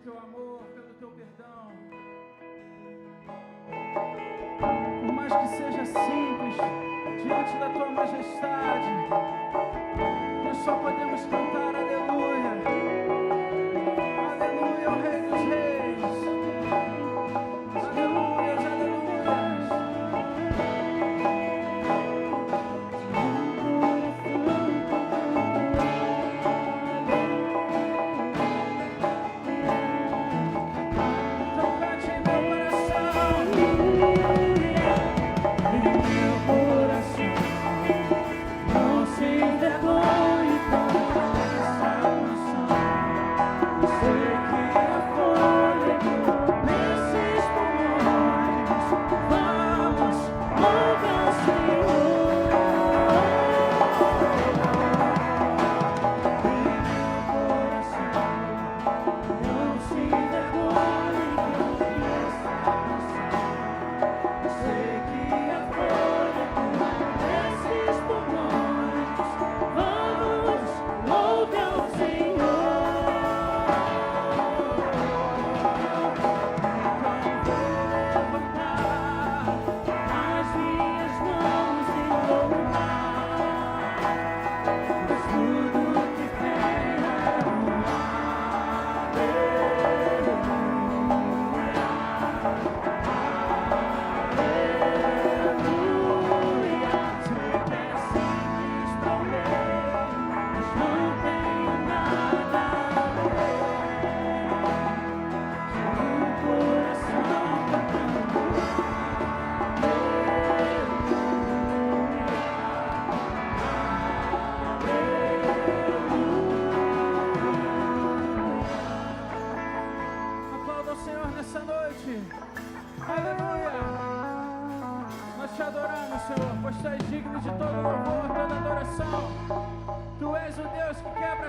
Teu amor, pelo teu perdão. Por mais que seja simples, diante da tua majestade, nós só podemos cantar aleluia. Aleluia ao Rei dos Reis. Aleluias, aleluias.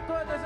Todas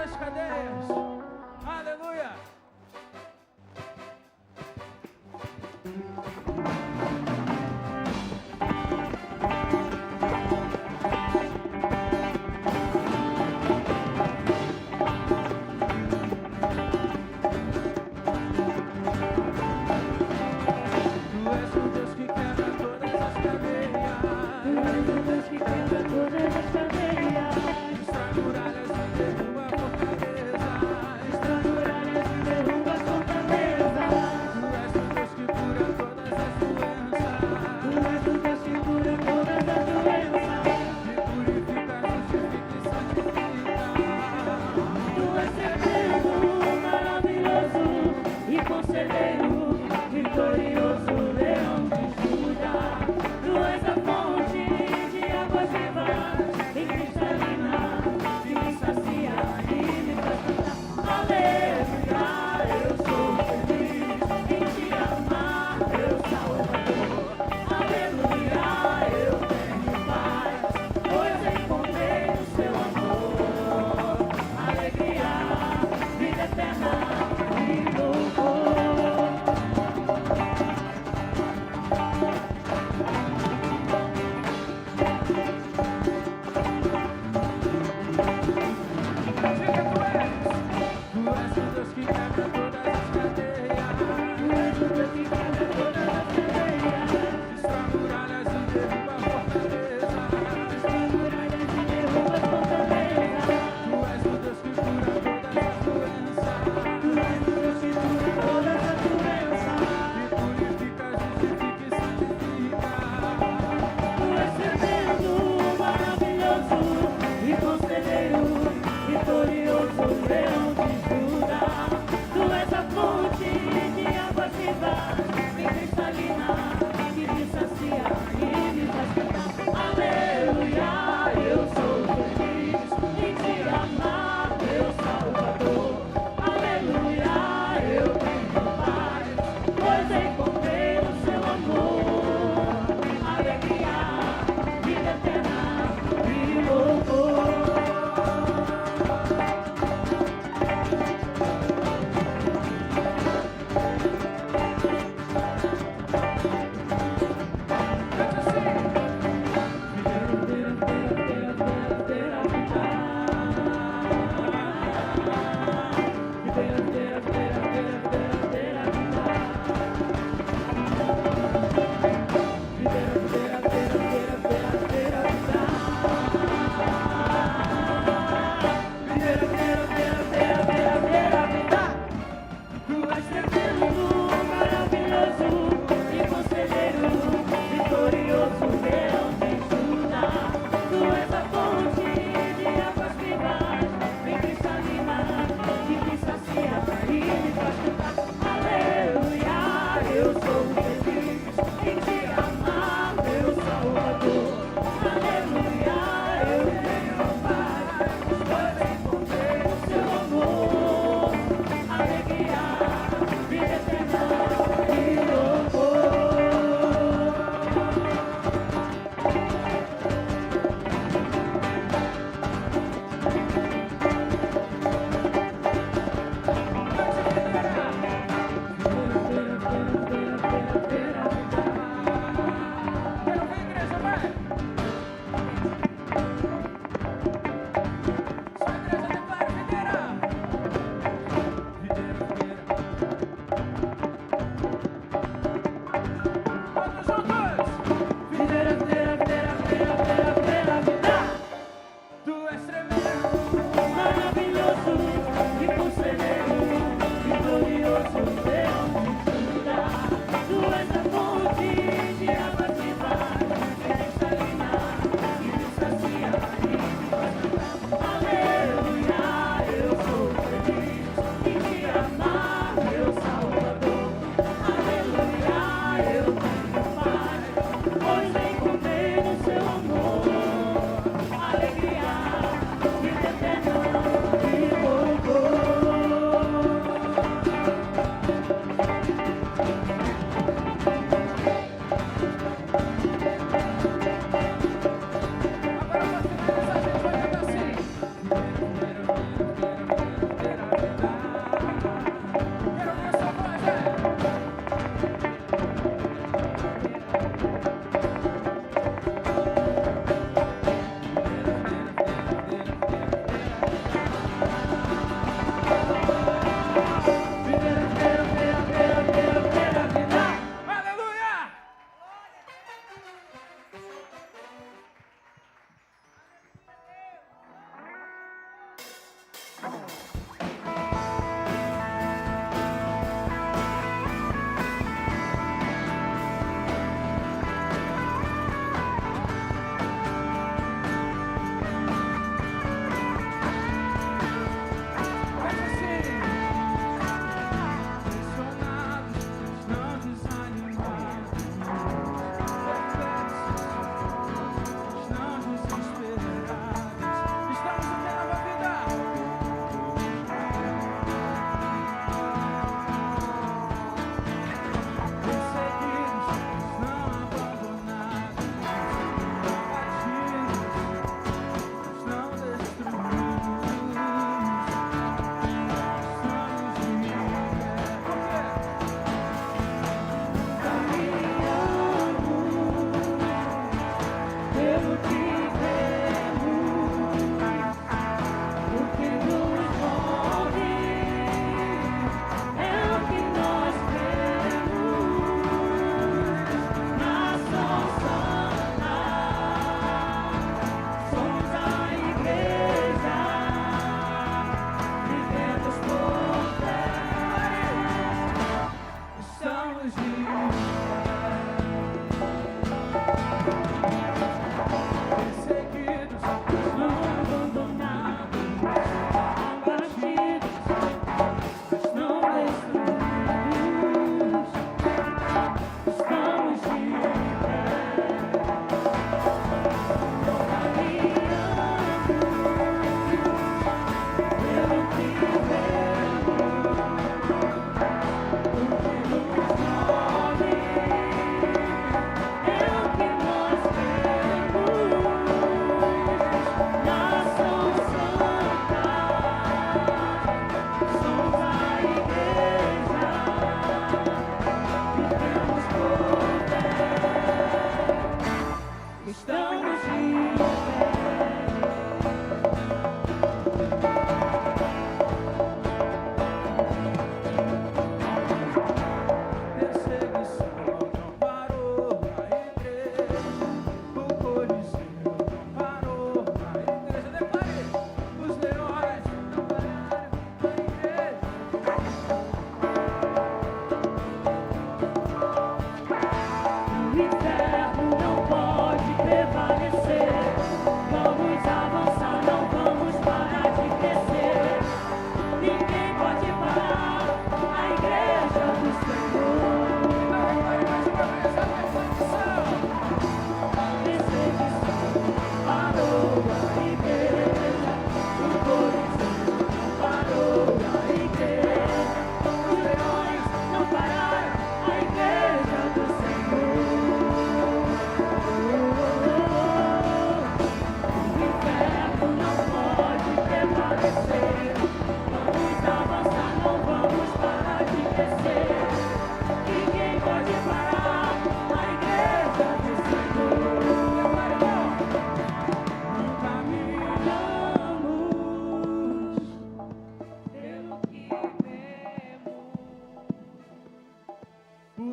Vida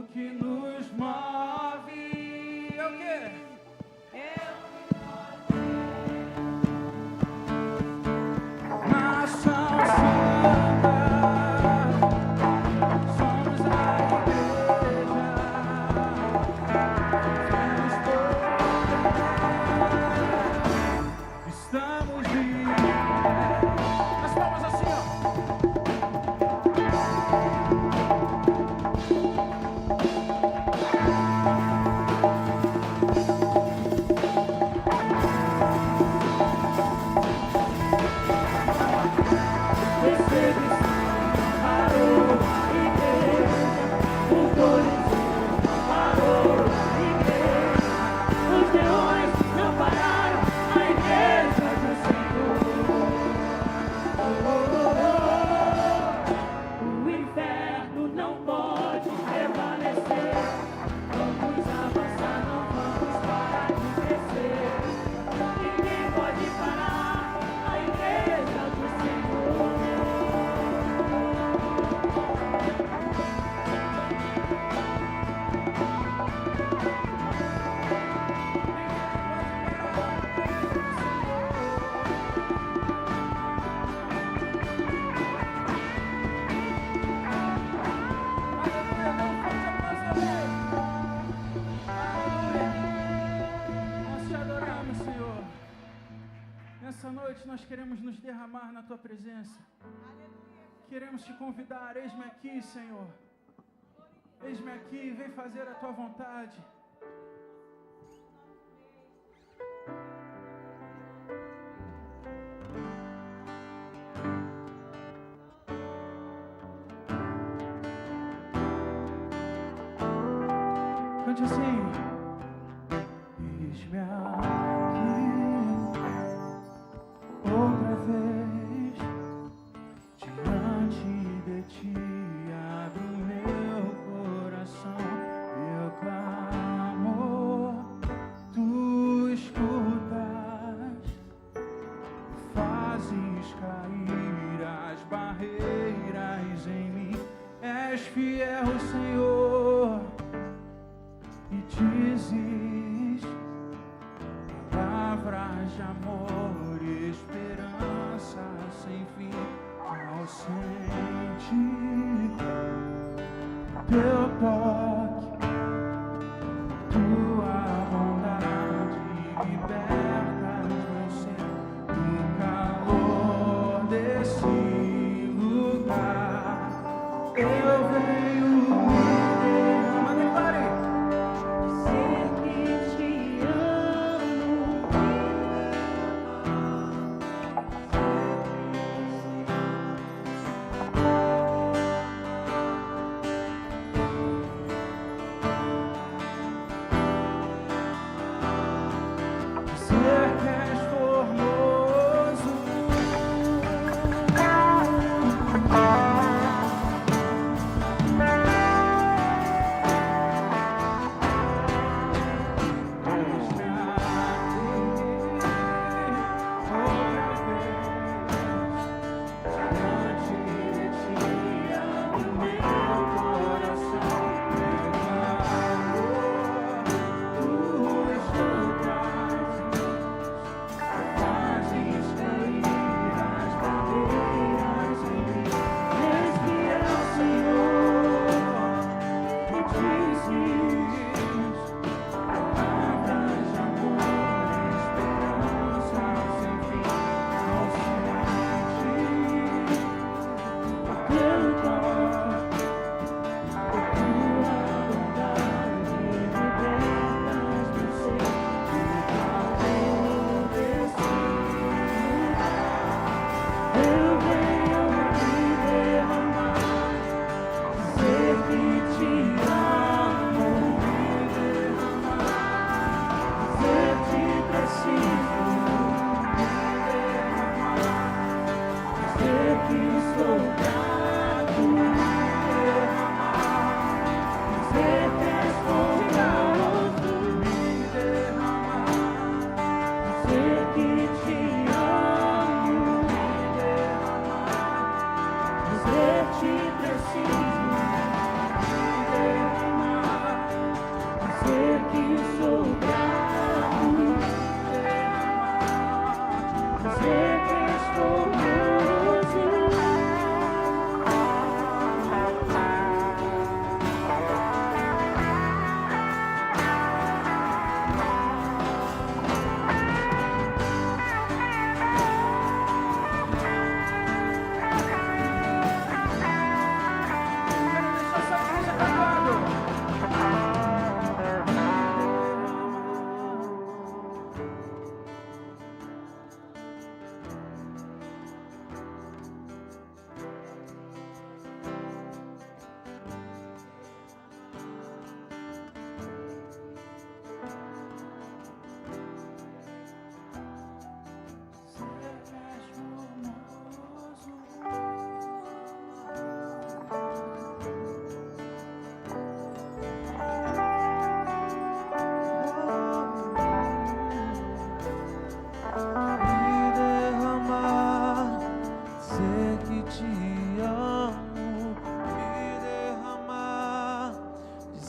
que nos move. É o quê? Nação Santa, somos a igreja, estamos de pé. As palmas assim, ó. Nessa noite nós queremos nos derramar na Tua presença. Queremos Te convidar, eis-me aqui, Senhor. Eis-me aqui, vem fazer a Tua vontade. Cante assim. Eis-me aqui. Outra vez, diante de Ti, abro meu coração, meu clamor, Tu escutas, fazes cair as barreiras em mim, és fiel, Senhor, e dizes palavras de amor, esperança sem fim, ao sentir Teu toque, Tua bondade libertas meu ser do calor desse lugar. Eu venho me derramar, declare. Dizer que Te amo.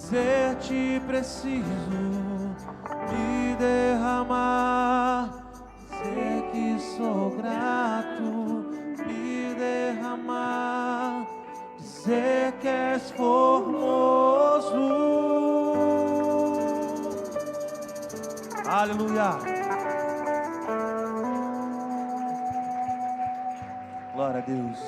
dizer-te preciso me derramar, dizer que sou grato, me derramar, dizer que és formoso. Aleluia. Glória a Deus.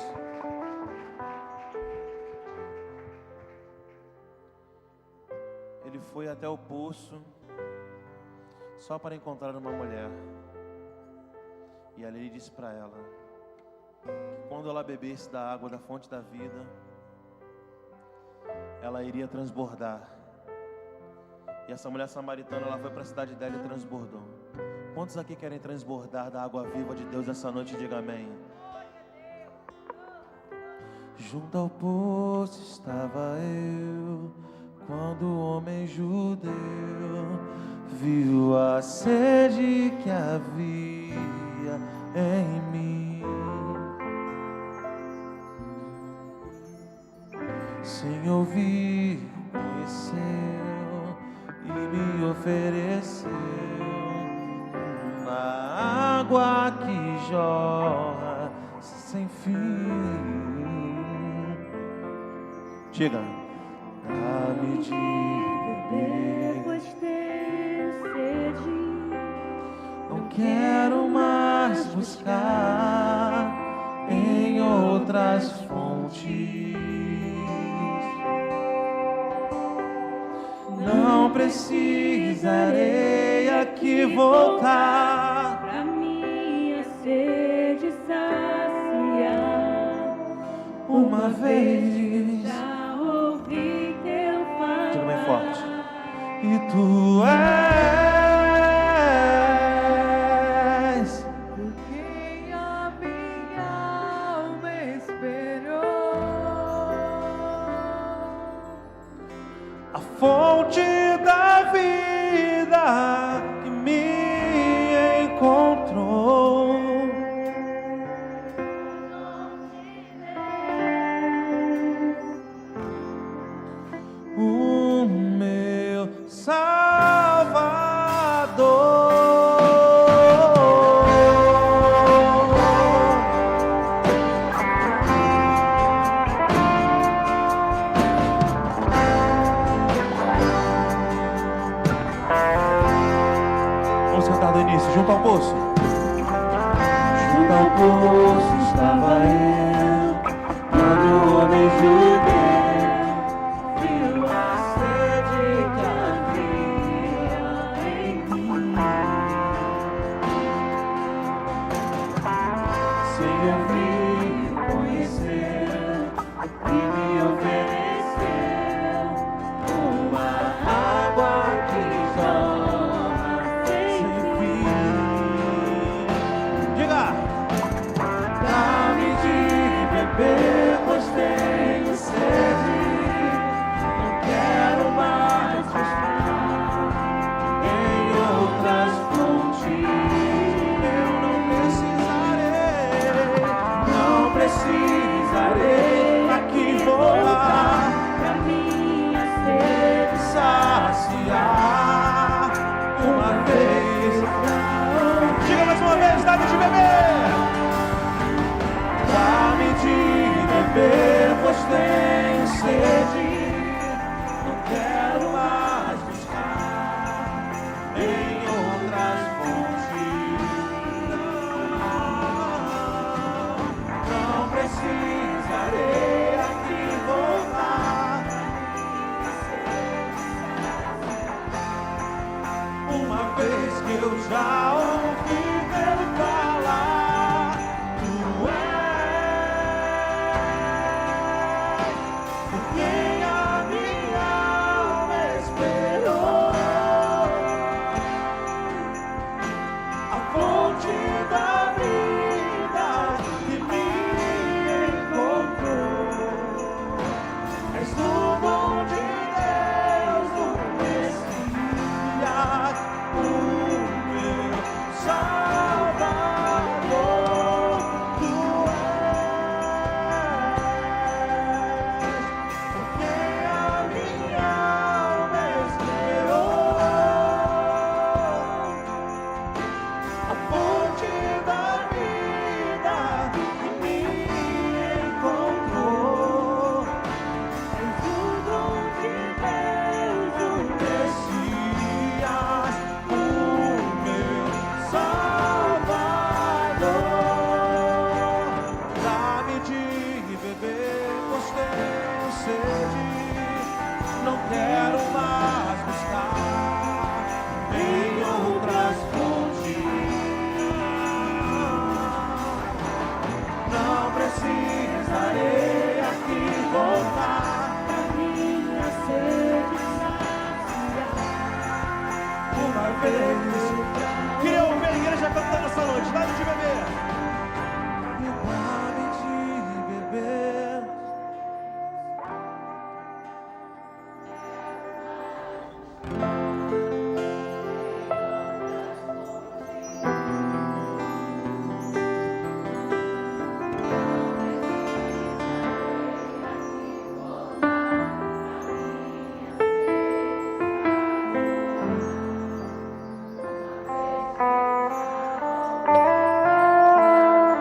Ele foi até o poço só para encontrar uma mulher. E ali ele disse para ela que quando ela bebesse da água da fonte da vida, ela iria transbordar. E essa mulher samaritana, ela foi para a cidade dela e transbordou. Quantos aqui querem transbordar da água viva de Deus essa noite? Diga amém. Junto ao poço estava eu, quando o homem judeu viu a sede que havia em mim. Sem ouvir, conheceu e me ofereceu uma água que jorra sem fim. Diga. Dá-me de beber, pois tenho sede. Não quero mais buscar em outras fontes. Não precisarei aqui voltar pra minha sede saciar. uma vez. Diga bem forte. E tu és por quem a minha alma esperou, a fonte da vida que me encontrou. O meu Salvador. Vamos cantar do início, junto ao poço. Junto ao poço estava eu, quando o homem judeu pois tenho sede, não quero mais buscar em outras fontes. Eu não precisarei aqui voltar pra minha sede saciar uma vez. Diga mais uma vez, dá-me de beber. Dá-me de beber, pois tenho sede. Não quero mais buscar em outras fontes. Não precisarei aqui voltar uma vez que eu já ouvi Ele falar. Tu és quem a minha alma esperou, a fonte da vida que me encontrou. És o dom de Deus, o Messias, o meu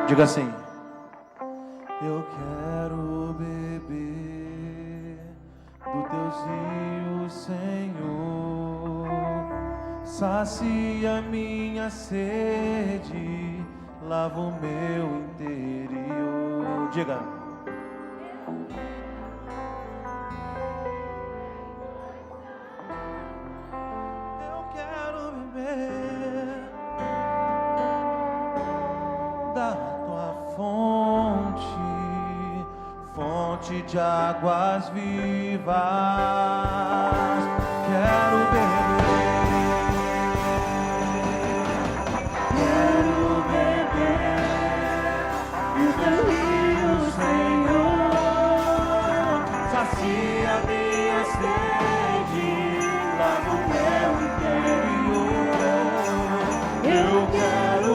Diga assim: eu quero beber do teus rios, Senhor. Sacia minha sede, lava o meu interior. Diga: eu quero beber da fonte de águas vivas. Quero beber do teu rio, Senhor. Sacia minha sede, lava o meu interior. Eu quero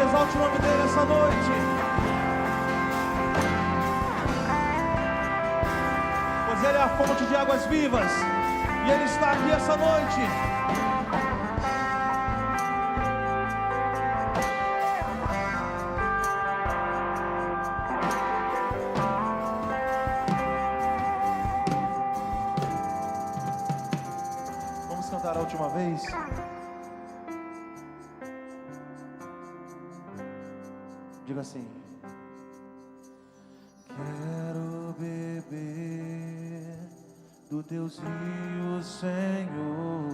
exalte o nome dele essa noite, pois ele é a fonte de águas vivas e ele está aqui essa noite. Vamos cantar a última vez. Diga assim: quero beber do teus rios, Senhor.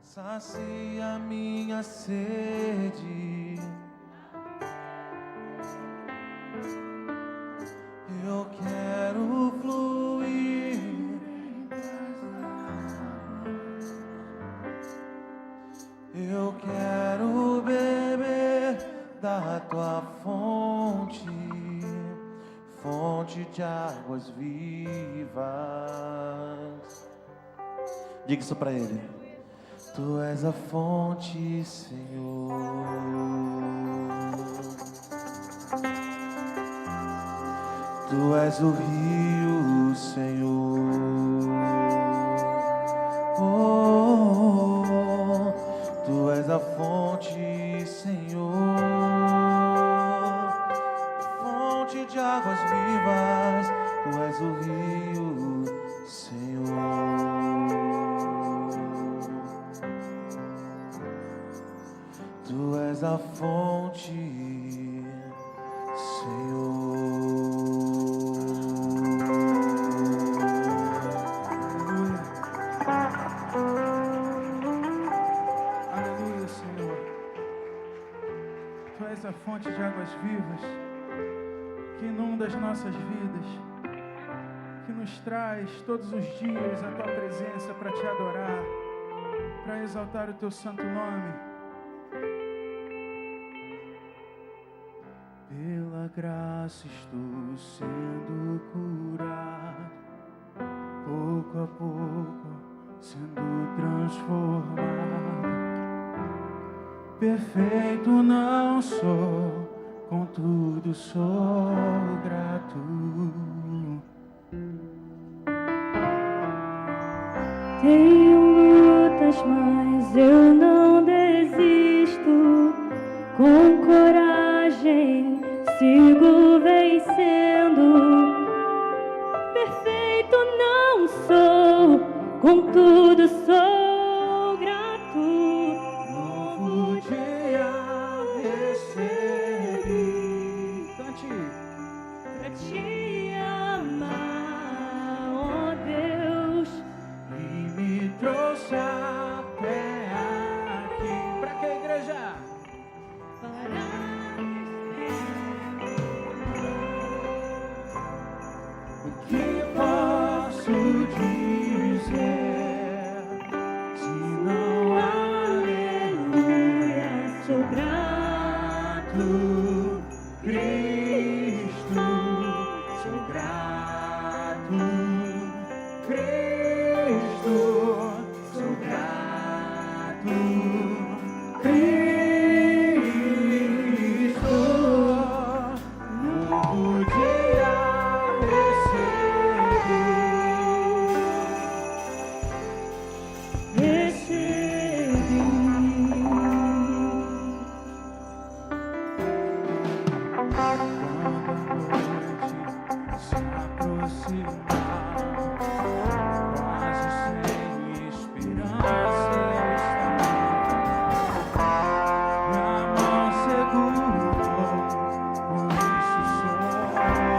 Sacia minha sede. Eu quero fluir. Eu quero beber da tua fonte, fonte de águas vivas. Diga isso para ele: tu és a fonte, Senhor. Tu és o rio, Senhor. Oh, tu és a fonte, Senhor. Fonte de águas vivas. Tu és o rio, Senhor. Tu és a fonte, Senhor. Aleluia, Senhor. Tu és a fonte de águas vivas que inunda as nossas vidas, que nos traz todos os dias a tua presença para te adorar, para exaltar o teu santo nome. Pela graça estou sendo curado, pouco a pouco sendo transformado. Perfeito não sou, contudo sou grato. Tenho lutas, mas eu não desisto. Com coragem com tudo sou grato. Novo dia recebi. Cante. Pra te amar, ó Deus, E me trouxe até aqui. Pra que, igreja? para O que posso dizer se não aleluia? sou grato, Cristo, sou grato. Cristo, sou grato. Cristo, novo dia recebi. Quando a noite se aproximar, quase sem esperança eu estava. Minha mão segurou, por isso sou grato.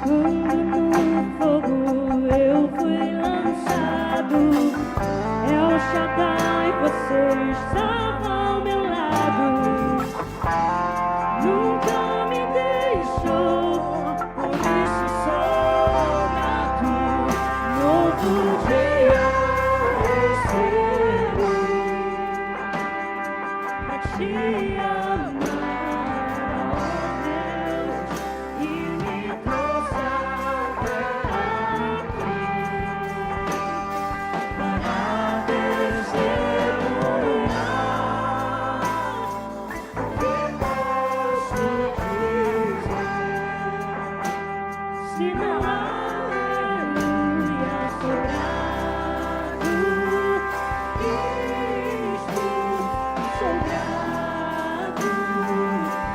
quando no fogo eu fui lançado. El Shaddai, você estava ao meu lado. Nunca me deixou, Por isso sou grato. novo Dia recebi. pra te amar, ó Deus, e me Trouxe até aqui para testemunhar. O que posso dizer se não há aleluia, sou grato. Cristo, sou grato.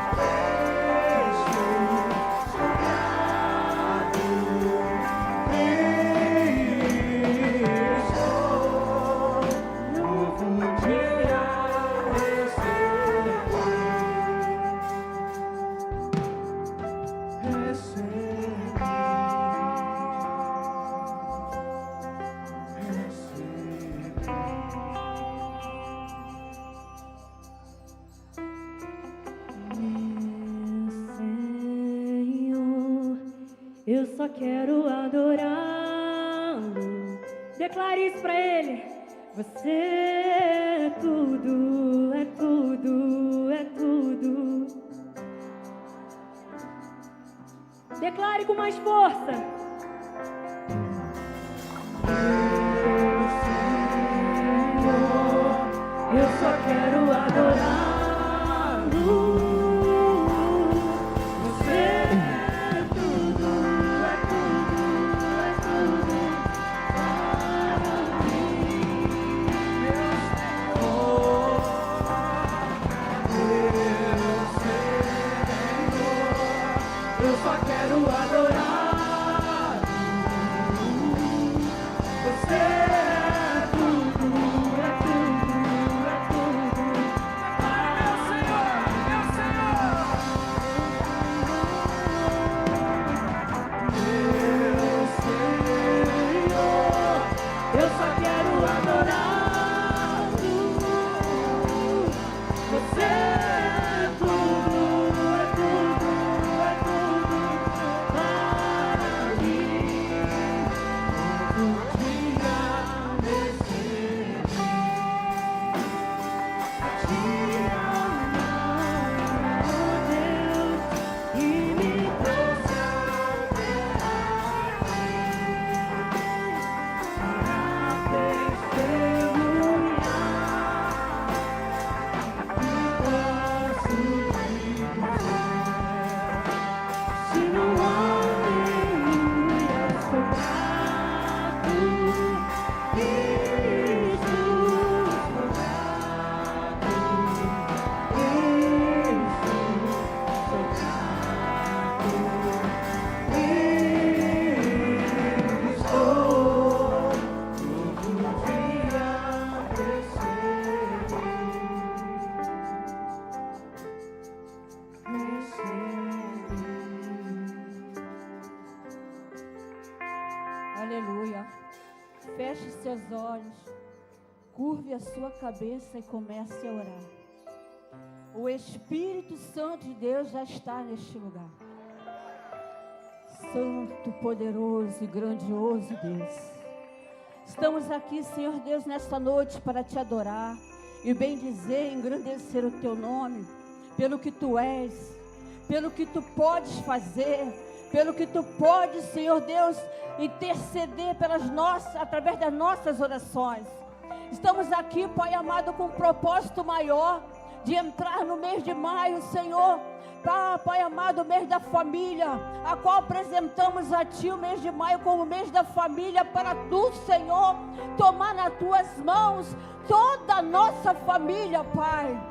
Cristo, sou grato. Cristo, novo dia Senhor, eu só quero adorá-lo. Declare isso pra Ele. Você é tudo, é tudo, é tudo. Declare com mais força. Eu só quero adorá-lo. Você é tudo, é tudo, é tudo para mim. Eu só quero adorar. Você seus olhos, curve a sua cabeça e comece a orar. O Espírito Santo de Deus já está neste lugar. Santo, poderoso e grandioso Deus, estamos aqui, Senhor Deus, nesta noite para te adorar e bendizer e engrandecer o teu nome, pelo que tu és, pelo que tu podes fazer, pelo que tu podes, Senhor Deus, interceder através das nossas orações. Estamos aqui, Pai amado, com um propósito maior de entrar no mês de maio, Senhor. Pai amado, o mês da família, a qual apresentamos a Ti o mês de maio como o mês da família, para Tu, Senhor, tomar nas Tuas mãos toda a nossa família, Pai,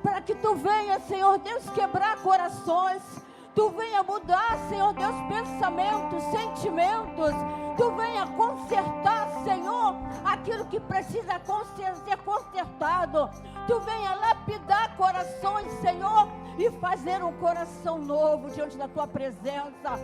para que Tu venha, Senhor Deus, quebrar corações, Tu venha mudar, Senhor Deus, pensamentos, sentimentos, Tu venha consertar, Senhor, aquilo que precisa ser consertado, Tu venha lapidar corações, Senhor, e fazer um coração novo diante da Tua presença.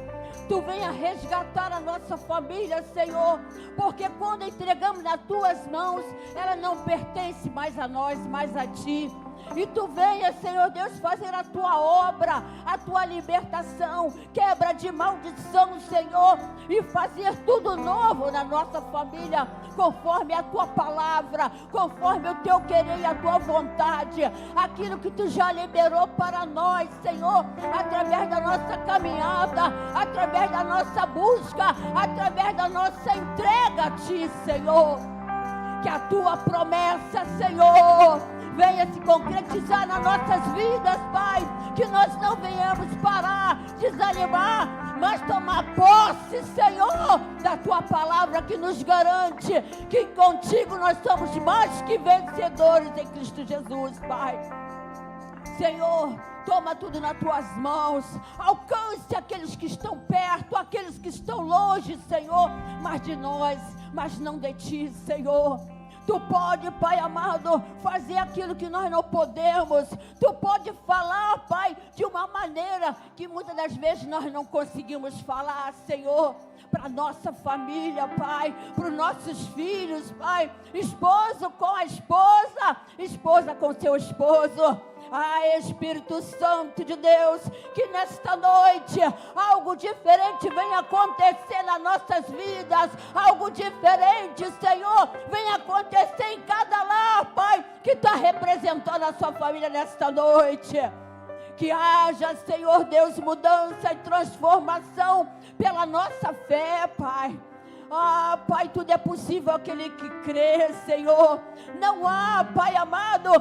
Tu venha resgatar a nossa família, Senhor, porque quando entregamos nas Tuas mãos, ela não pertence mais a nós, mas a Ti. E Tu venha, Senhor Deus, fazer a Tua obra, a Tua libertação, quebra de maldição, Senhor, e fazer tudo novo na nossa família, conforme a Tua palavra, conforme o Teu querer e a Tua vontade, aquilo que Tu já liberou para nós, Senhor, através da nossa caminhada, através da nossa busca, através da nossa entrega a Ti, Senhor. Que a Tua promessa, Senhor, venha se concretizar nas nossas vidas, Pai, que nós não venhamos parar, desanimar, mas tomar posse, Senhor, da Tua palavra que nos garante que contigo nós somos mais que vencedores em Cristo Jesus, Pai. Senhor, toma tudo nas Tuas mãos, alcance aqueles que estão perto, aqueles que estão longe, Senhor, mas de nós, mas não de Ti, Senhor. Tu pode, Pai amado, fazer aquilo que nós não podemos. Tu pode falar, Pai, de uma maneira que muitas das vezes nós não conseguimos falar, Senhor, para nossa família, Pai, para os nossos filhos, Pai, esposo com a esposa, esposa com seu esposo. Espírito Santo de Deus, que nesta noite algo diferente venha acontecer nas nossas vidas, algo diferente, Senhor, venha acontecer em cada lar, Pai, que está representando a sua família nesta noite. Que haja, Senhor Deus, mudança e transformação pela nossa fé, Pai. Pai, tudo é possível aquele que crê, Senhor. Não há, Pai amado,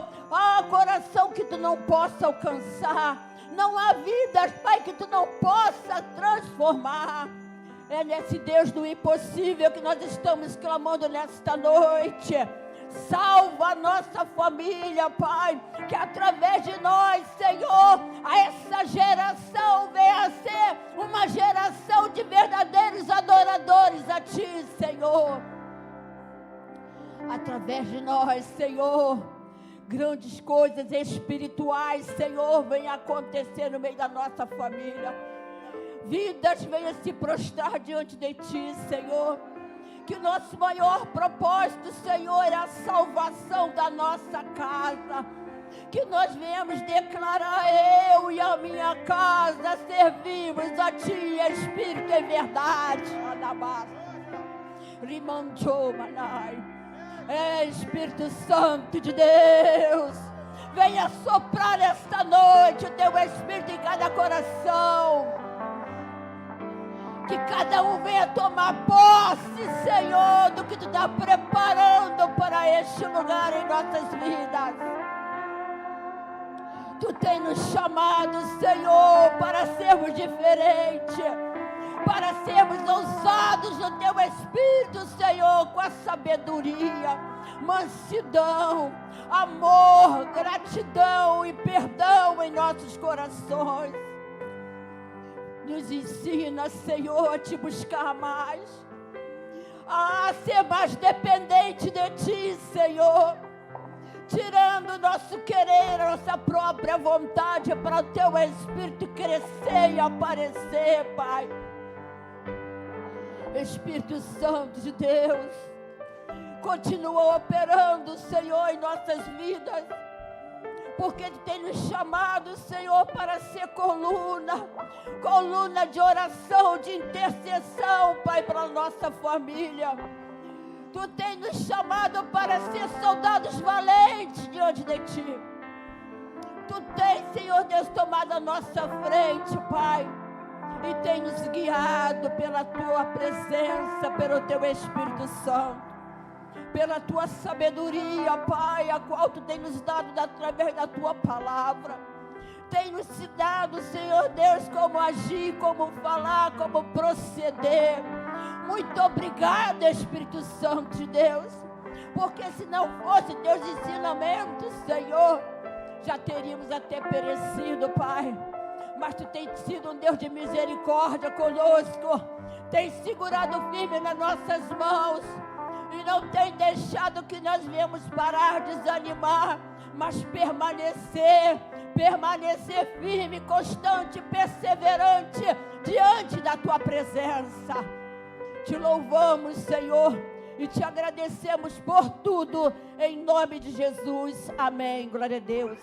coração que Tu não possa alcançar. Não há vidas, Pai, que Tu não possa transformar. É nesse Deus do impossível que nós estamos clamando nesta noite. Salva a nossa família, Pai, que através de nós, Senhor, essa geração venha a ser uma geração de verdadeiros adoradores a Ti, Senhor. Através de nós, Senhor, grandes coisas espirituais, Senhor, venham acontecer no meio da nossa família. Vidas venham se prostrar diante de Ti, Senhor. Que o nosso maior propósito, Senhor, é a salvação da nossa casa. Que nós venhamos declarar: eu e a minha casa servimos a Ti, Espírito e verdade. Espírito Santo de Deus, venha soprar esta noite o Teu Espírito em cada coração. Que cada um venha tomar posse, Senhor, do que Tu está preparando para este lugar em nossas vidas. Tu tem nos chamado, Senhor, para sermos diferentes, para sermos ousados no Teu Espírito, Senhor, com a sabedoria, mansidão, amor, gratidão e perdão em nossos corações. Nos ensina, Senhor, a Te buscar mais, a ser mais dependente de Ti, Senhor, tirando o nosso querer, a nossa própria vontade, para o Teu Espírito crescer e aparecer, Pai. Espírito Santo de Deus, continua operando, Senhor, em nossas vidas. Porque Tu tem nos chamado, Senhor, para ser coluna de oração, de intercessão, Pai, para a nossa família. Tu tem nos chamado para ser soldados valentes diante de Ti. Tu tens, Senhor Deus, tomado a nossa frente, Pai, e tem nos guiado pela Tua presença, pelo Teu Espírito Santo, pela Tua sabedoria, Pai, a qual Tu tem nos dado através da Tua palavra. Tem nos dado, Senhor Deus, como agir, como falar, como proceder. Muito obrigado, Espírito Santo de Deus, porque se não fosse Teus ensinamentos, Senhor, já teríamos até perecido, Pai. Mas Tu tens sido um Deus de misericórdia conosco, tem segurado firme nas nossas mãos e não tem deixado que nós venhamos parar, desanimar, mas permanecer firme, constante, perseverante diante da Tua presença. Te louvamos, Senhor, e Te agradecemos por tudo, em nome de Jesus. Amém. Glória a Deus.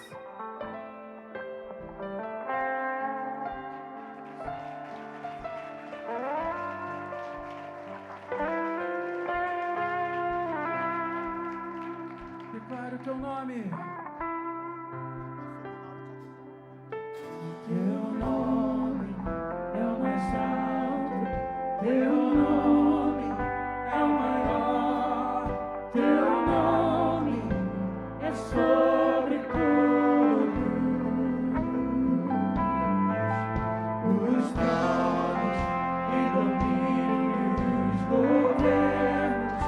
Declare o Teu nome. Teu nome é o mais alto, Teu nome é o maior, Teu nome é sobre todos os tronos e domínios, governos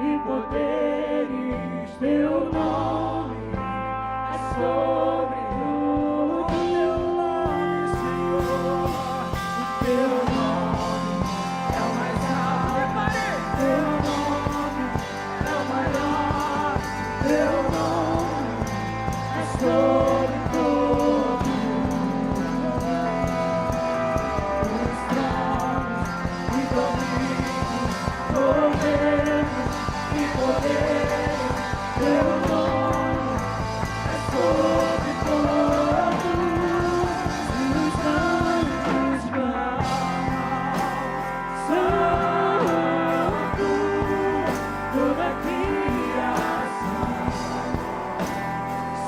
e poderes. Teu nome é sobre tudo. Teu nome, Senhor, Teu nome é o mais alto. Teu nome é o maior. Teu nome é sobre todos os tronos e domínios, governos e poderes. Teu nome é sobre todos os santos Santo, toda a criação.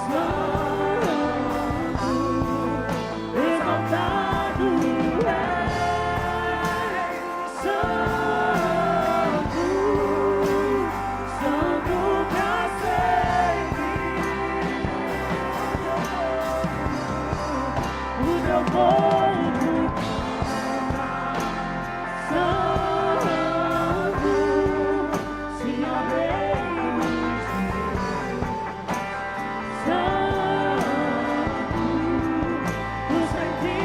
Santo, exaltado é. Santo, Santo pra sempre. O Teu povo Santo, Senhor Rei dos Reis. Santo, Tu sempre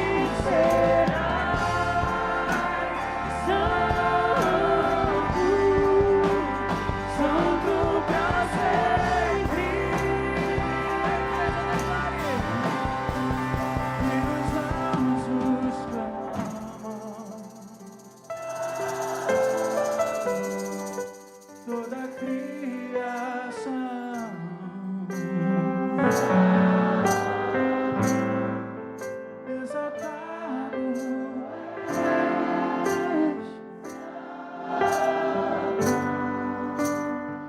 serás. Santo, Santo pra sempre. E os anjos clamam, toda a criação exaltado és,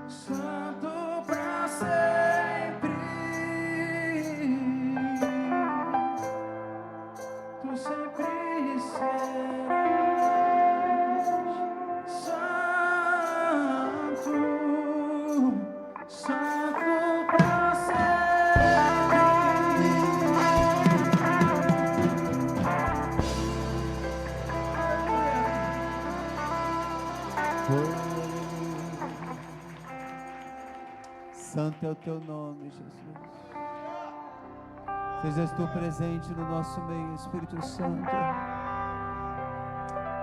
santo pra sempre. Tu sempre serás santo, santo pra sempre. Santo é o Teu nome, Jesus. Sejas Tu presente no nosso meio, Espírito Santo.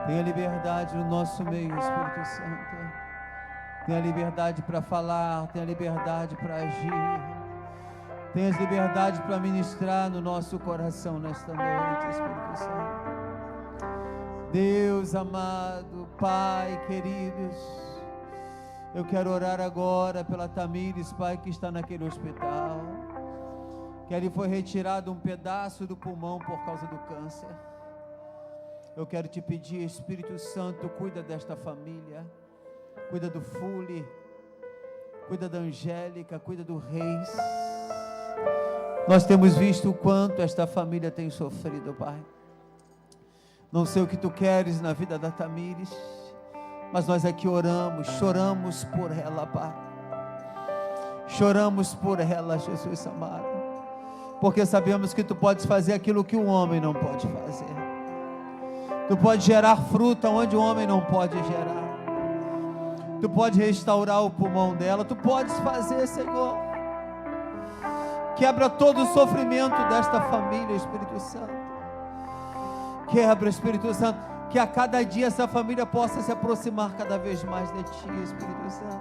Tenha liberdade no nosso meio, Espírito Santo. Tenha liberdade para falar, tenha liberdade para agir. Tenha liberdade para ministrar no nosso coração nesta noite, Espírito Santo. Deus amado, Pai, queridos, Eu quero orar agora pela Tamires, Pai, que está naquele hospital, que ali foi retirado um pedaço do pulmão por causa do câncer. Eu quero te pedir, Espírito Santo, cuida desta família, cuida do Fule, cuida da Angélica, cuida do Reis. Nós temos visto o quanto esta família tem sofrido, Pai. Não sei o que Tu queres na vida da Tamires, mas nós aqui oramos, choramos por ela, Pai. Choramos por ela, Jesus amado, porque sabemos que Tu podes fazer aquilo que o homem não pode fazer. Tu pode gerar fruta onde o homem não pode gerar. Tu pode restaurar o pulmão dela. Tu podes fazer, Senhor. Quebra todo o sofrimento desta família, Espírito Santo. Quebra, Espírito Santo. Que a cada dia essa família possa se aproximar cada vez mais de Ti, Espírito Santo.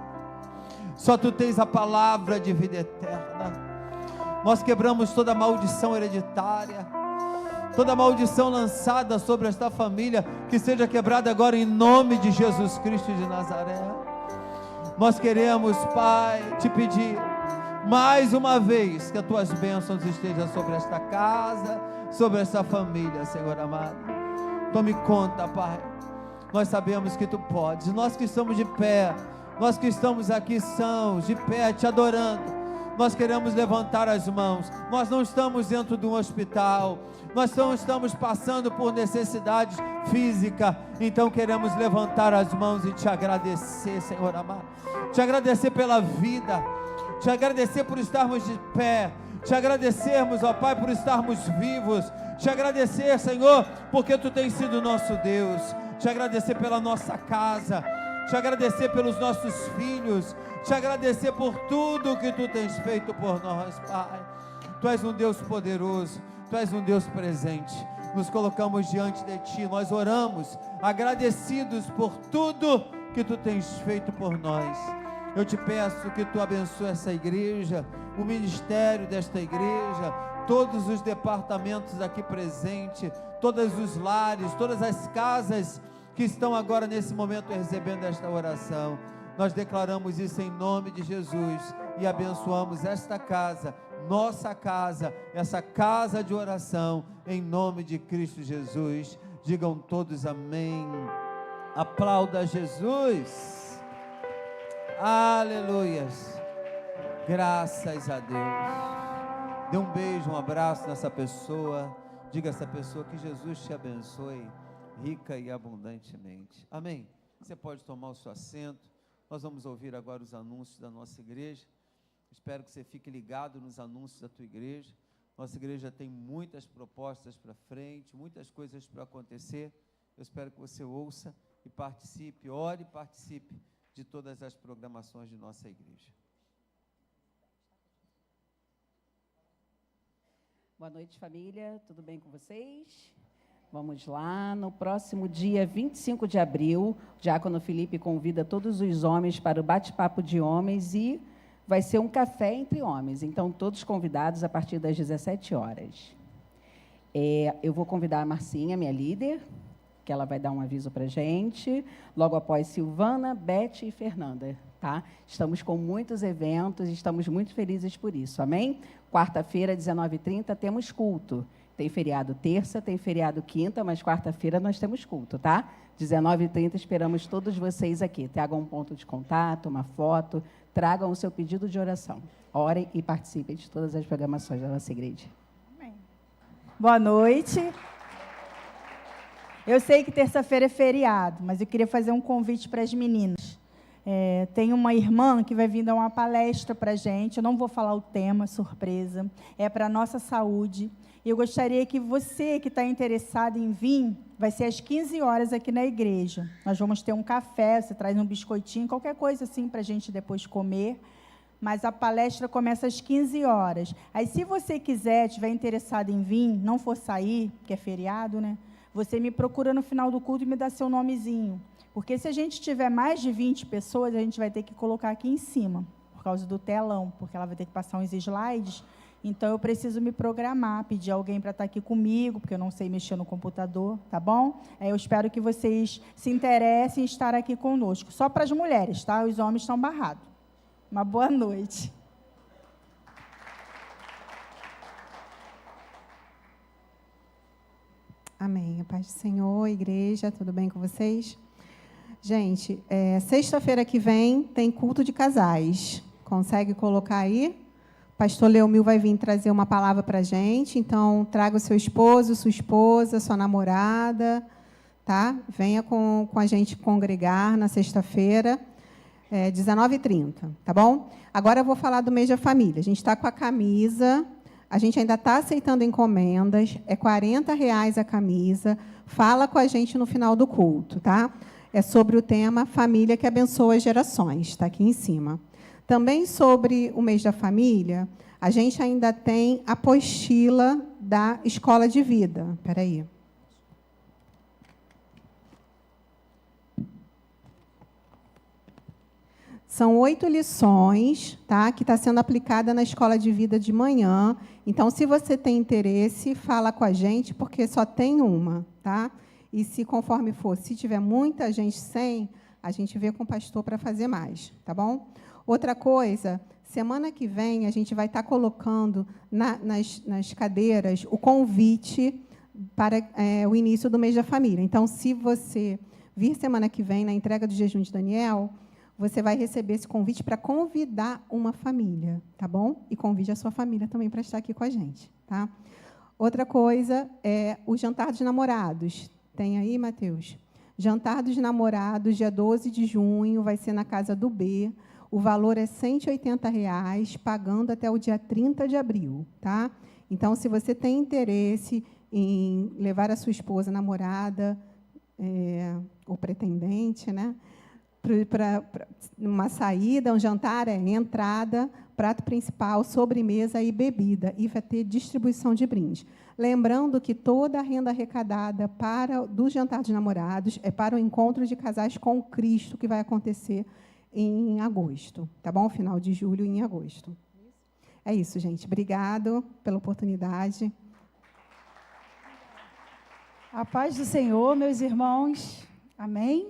Só Tu tens a palavra de vida eterna. Nós quebramos toda maldição hereditária, toda maldição lançada sobre esta família, que seja quebrada agora em nome de Jesus Cristo de Nazaré. Nós queremos, Pai, Te pedir mais uma vez que as Tuas bênçãos estejam sobre esta casa, sobre esta família, Senhor amado. Tome conta, Pai. Nós sabemos que Tu podes. Nós que estamos de pé, nós que estamos aqui sãos, de pé, Te adorando, nós queremos levantar as mãos. Nós não estamos dentro de um hospital, nós não estamos passando por necessidades físicas, então queremos levantar as mãos e Te agradecer, Senhor amado. Te agradecer pela vida, Te agradecer por estarmos de pé, Te agradecermos, ó Pai, por estarmos vivos, Te agradecer, Senhor, porque Tu tens sido nosso Deus, Te agradecer pela nossa casa, Te agradecer pelos nossos filhos, Te agradecer por tudo que Tu tens feito por nós, Pai. Tu és um Deus poderoso, Tu és um Deus presente. Nos colocamos diante de Ti, nós oramos agradecidos por tudo que Tu tens feito por nós. Eu Te peço que Tu abençoe essa igreja, o ministério desta igreja, todos os departamentos aqui presentes, todos os lares, todas as casas que estão agora nesse momento recebendo esta oração. Nós declaramos isso em nome de Jesus e abençoamos esta casa, nossa casa, essa casa de oração, em nome de Cristo Jesus. Digam todos amém. Aplauda Jesus. Aleluias. Graças a Deus. Dê um beijo, um abraço nessa pessoa. Diga a essa pessoa que Jesus te abençoe rica e abundantemente. Amém. Você pode tomar o seu assento. Nós vamos ouvir agora os anúncios da nossa igreja. Espero que você fique ligado nos anúncios da tua igreja. Nossa igreja tem muitas propostas para frente, muitas coisas para acontecer. Eu espero que você ouça e participe, ore e participe de todas as programações de nossa igreja. Boa noite, família. Tudo bem com vocês? Vamos lá. No próximo dia 25 de abril, o diácono Felipe convida todos os homens para o bate-papo de homens e vai ser um café entre homens. Então, todos convidados a partir das 17 horas. Eu vou convidar a Marcinha, minha líder, que ela vai dar um aviso para a gente. Logo após Silvana, Beth e Fernanda. Tá? Estamos com muitos eventos e estamos muito felizes por isso. Amém? Quarta-feira, 19h30, temos culto. Tem feriado terça, tem feriado quinta, mas quarta-feira nós temos culto, tá? 19h30, esperamos todos vocês aqui. Tragam um ponto de contato, uma foto, tragam o seu pedido de oração. Orem e participem de todas as programações da nossa igreja. Amém. Boa noite. Eu sei que terça-feira é feriado, mas eu queria fazer um convite para as meninas. Tem uma irmã que vai vir dar uma palestra para a gente. Eu não vou falar o tema, surpresa. É para a nossa saúde. Eu gostaria que você que está interessado em vir, vai ser às 15 horas aqui na igreja. Nós vamos ter um café, você traz um biscoitinho, qualquer coisa assim para a gente depois comer. Mas a palestra começa às 15 horas. Aí, se você quiser, estiver interessado em vir, não for sair, que é feriado, né? Você me procura no final do culto e me dá seu nomezinho. Porque se a gente tiver mais de 20 pessoas, a gente vai ter que colocar aqui em cima, por causa do telão, porque ela vai ter que passar uns slides. Então, eu preciso me programar, pedir alguém para estar aqui comigo, porque eu não sei mexer no computador, tá bom? Eu espero que vocês se interessem em estar aqui conosco. Só para as mulheres, tá? Os homens estão barrados. Uma boa noite. Amém. A paz do Senhor, igreja, tudo bem com vocês? Gente, sexta-feira que vem tem culto de casais. Consegue colocar aí? Pastor Leomil vai vir trazer uma palavra para a gente, então traga o seu esposo, sua esposa, sua namorada, tá? Venha com a gente congregar na sexta-feira, 19h30, tá bom? Agora eu vou falar do mês da família. A gente está com a camisa, a gente ainda está aceitando encomendas, é R$40 a camisa, fala com a gente no final do culto, tá? É sobre o tema Família que Abençoa as Gerações, está aqui em cima. Também sobre o mês da família, a gente ainda tem a apostila da Escola de Vida. Espera aí. São 8 lições, tá, que está sendo aplicada na Escola de Vida de manhã. Então, se você tem interesse, fala com a gente, porque só tem uma. Tá? E, se conforme for, se tiver muita gente sem, a gente vê com o pastor para fazer mais. Tá bom? Outra coisa, semana que vem a gente vai estar colocando nas cadeiras o convite para o início do mês da família. Então, se você vir semana que vem na entrega do jejum de Daniel, você vai receber esse convite para convidar uma família, tá bom? E convide a sua família também para estar aqui com a gente, tá? Outra coisa é o jantar dos namorados. Tem aí, Mateus? Jantar dos namorados, dia 12 de junho, vai ser na Casa do B. O valor é R$180, pagando até o dia 30 de abril. Tá? Então, se você tem interesse em levar a sua esposa, namorada, ou pretendente, né, para uma saída, um jantar, entrada, prato principal, sobremesa e bebida. E vai ter distribuição de brinde. Lembrando que toda a renda arrecadada do jantar de namorados é para o encontro de casais com Cristo, que vai acontecer em agosto, tá bom? Final de julho, em agosto. É isso, gente. Obrigado pela oportunidade. A paz do Senhor, meus irmãos. Amém?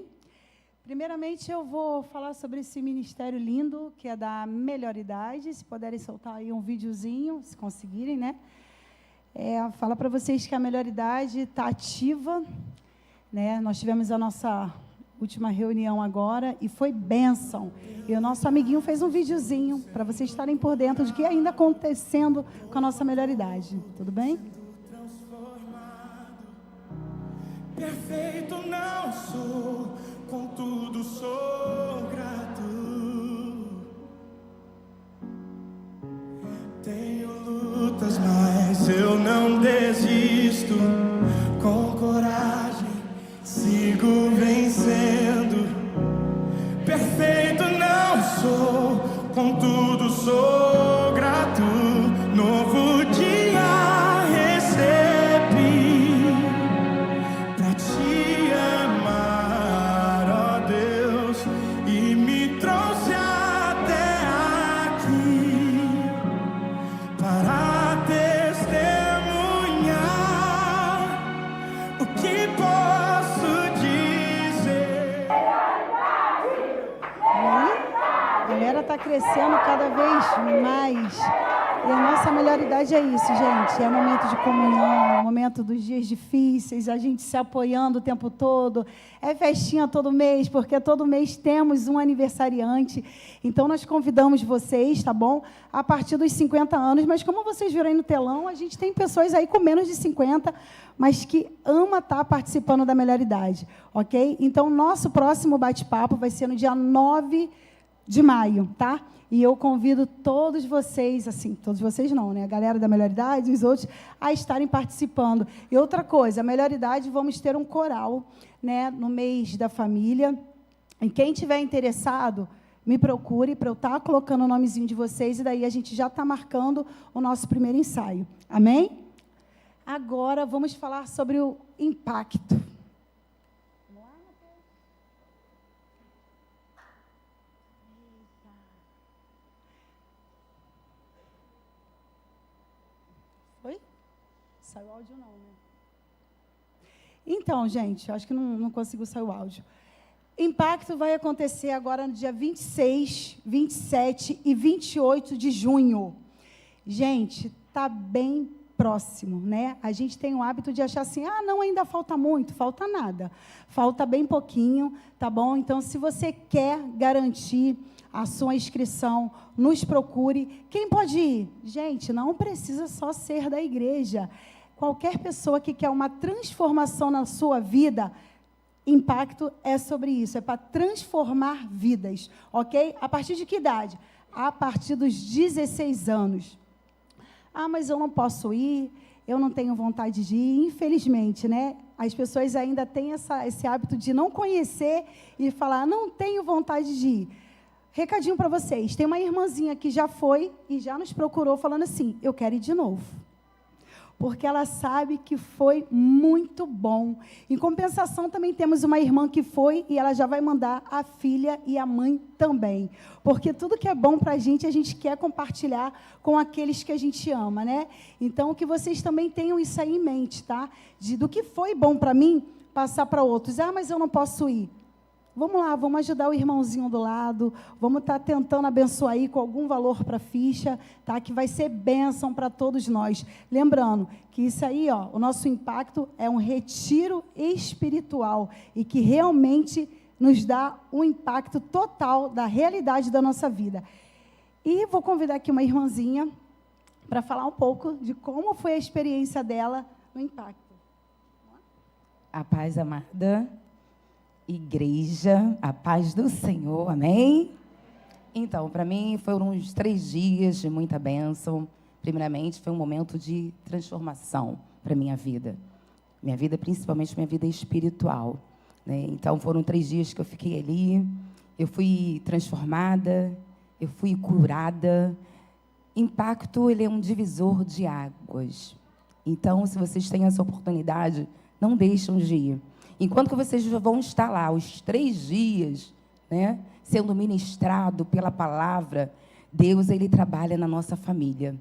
Primeiramente, eu vou falar sobre esse ministério lindo, que é da Melhor Idade. Se puderem soltar aí um videozinho, se conseguirem, né? Falar para vocês que a Melhor Idade está ativa, né? Nós tivemos a nossa última reunião agora e foi bênção. E o nosso amiguinho fez um videozinho para vocês estarem por dentro de que ainda acontecendo com a nossa Melhor Idade. Tudo bem? Perfeito não sou, contudo sou grato. Tenho lutas, mas eu não desisto. Com coragem sigo vencendo. Perfeito não sou, contudo sou grato. Novo dia recebi pra te amar, ó Deus, e me trouxe até aqui para testemunhar o que posso dizer. A galera está crescendo cada vez mais. E a nossa melhor idade é isso, gente. É momento de comunhão, é momento dos dias difíceis, a gente se apoiando o tempo todo. É festinha todo mês, porque todo mês temos um aniversariante. Então, nós convidamos vocês, tá bom? A partir dos 50 anos. Mas, como vocês viram aí no telão, a gente tem pessoas aí com menos de 50, mas que ama estar participando da melhor idade, ok? Então, nosso próximo bate-papo vai ser no dia 9 de maio, tá? E eu convido todos vocês, assim, todos vocês não, né? A galera da Melhor Idade, os outros, a estarem participando. E outra coisa, a Melhor Idade, vamos ter um coral, né, no mês da família. E quem tiver interessado, me procure para eu estar colocando o nomezinho de vocês, e daí a gente já está marcando o nosso primeiro ensaio. Amém? Agora, vamos falar sobre o impacto. Saiu o áudio não, né? Então, gente, acho que não conseguiu sair o áudio. Impacto vai acontecer agora no dia 26, 27 e 28 de junho. Gente, está bem próximo, né? A gente tem o hábito de achar assim, não, ainda falta muito, falta nada. Falta bem pouquinho, tá bom? Então, se você quer garantir a sua inscrição, nos procure. Quem pode ir? Gente, não precisa só ser da igreja. Qualquer pessoa que quer uma transformação na sua vida, Impacto é sobre isso, é para transformar vidas, ok? A partir de que idade? A partir dos 16 anos. Mas eu não posso ir, eu não tenho vontade de ir, infelizmente, né? As pessoas ainda têm esse hábito de não conhecer e falar, não tenho vontade de ir. Recadinho para vocês, tem uma irmãzinha que já foi e já nos procurou falando assim, eu quero ir de novo. Porque ela sabe que foi muito bom. Em compensação, também temos uma irmã que foi e ela já vai mandar a filha e a mãe também. Porque tudo que é bom para a gente quer compartilhar com aqueles que a gente ama, né? Então, que vocês também tenham isso aí em mente, tá? Do que foi bom para mim, passar para outros. Mas eu não posso ir. Vamos lá, vamos ajudar o irmãozinho do lado, vamos estar tentando abençoar aí com algum valor para a ficha, tá? Que vai ser bênção para todos nós. Lembrando que isso aí, o nosso impacto é um retiro espiritual e que realmente nos dá um impacto total da realidade da nossa vida. E vou convidar aqui uma irmãzinha para falar um pouco de como foi a experiência dela no impacto. A paz amada. Igreja, a paz do Senhor, amém? Então, para mim, foram uns 3 dias de muita bênção. Primeiramente, foi um momento de transformação para a minha vida. Minha vida, principalmente minha vida espiritual, né? Então, foram 3 dias que eu fiquei ali, eu fui transformada, eu fui curada. Impacto, ele é um divisor de águas. Então, se vocês têm essa oportunidade, não deixem de ir. Enquanto que vocês vão estar lá, os 3 dias, né, sendo ministrado pela palavra, Deus, ele trabalha na nossa família.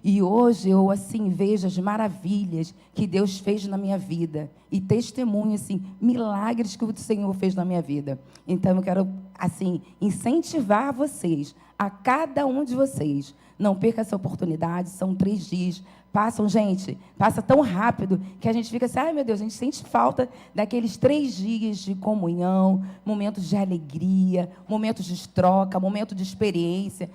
E hoje eu, assim, vejo as maravilhas que Deus fez na minha vida. E testemunho, assim, milagres que o Senhor fez na minha vida. Então, eu quero, assim, incentivar vocês, a cada um de vocês. Não perca essa oportunidade, são 3 dias. Passam, gente, passa tão rápido que a gente fica assim, meu Deus, a gente sente falta daqueles 3 dias de comunhão, momentos de alegria, momentos de troca, momento de experiência,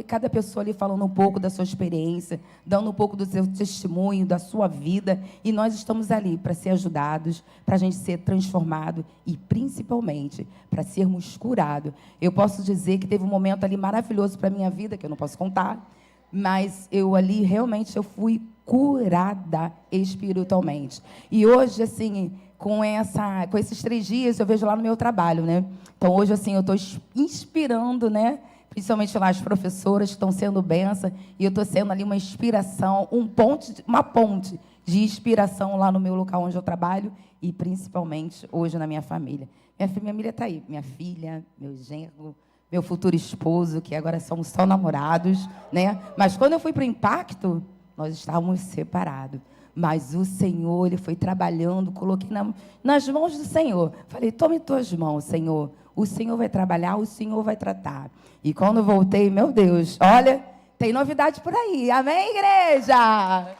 cada pessoa ali falando um pouco da sua experiência, dando um pouco do seu testemunho, da sua vida, e nós estamos ali para ser ajudados, para a gente ser transformado e, principalmente, para sermos curados. Eu posso dizer que teve um momento ali maravilhoso para a minha vida, que eu não posso contar, mas eu ali, realmente, eu fui curada espiritualmente. E hoje, assim, com esses 3 dias, eu vejo lá no meu trabalho, né? Então, hoje, assim, eu estou inspirando, né? Principalmente lá as professoras que estão sendo bênção, e eu estou sendo ali uma inspiração, uma ponte de inspiração lá no meu local onde eu trabalho, e principalmente hoje na minha família. Minha família está aí, minha filha, meu genro, meu futuro esposo, que agora somos só namorados, né? Mas quando eu fui para o Impacto, nós estávamos separados. Mas o Senhor, ele foi trabalhando, coloquei nas mãos do Senhor. Falei, tome tuas mãos, Senhor. O Senhor vai trabalhar, o Senhor vai tratar. E quando eu voltei, meu Deus, olha, tem novidade por aí. Amém, igreja?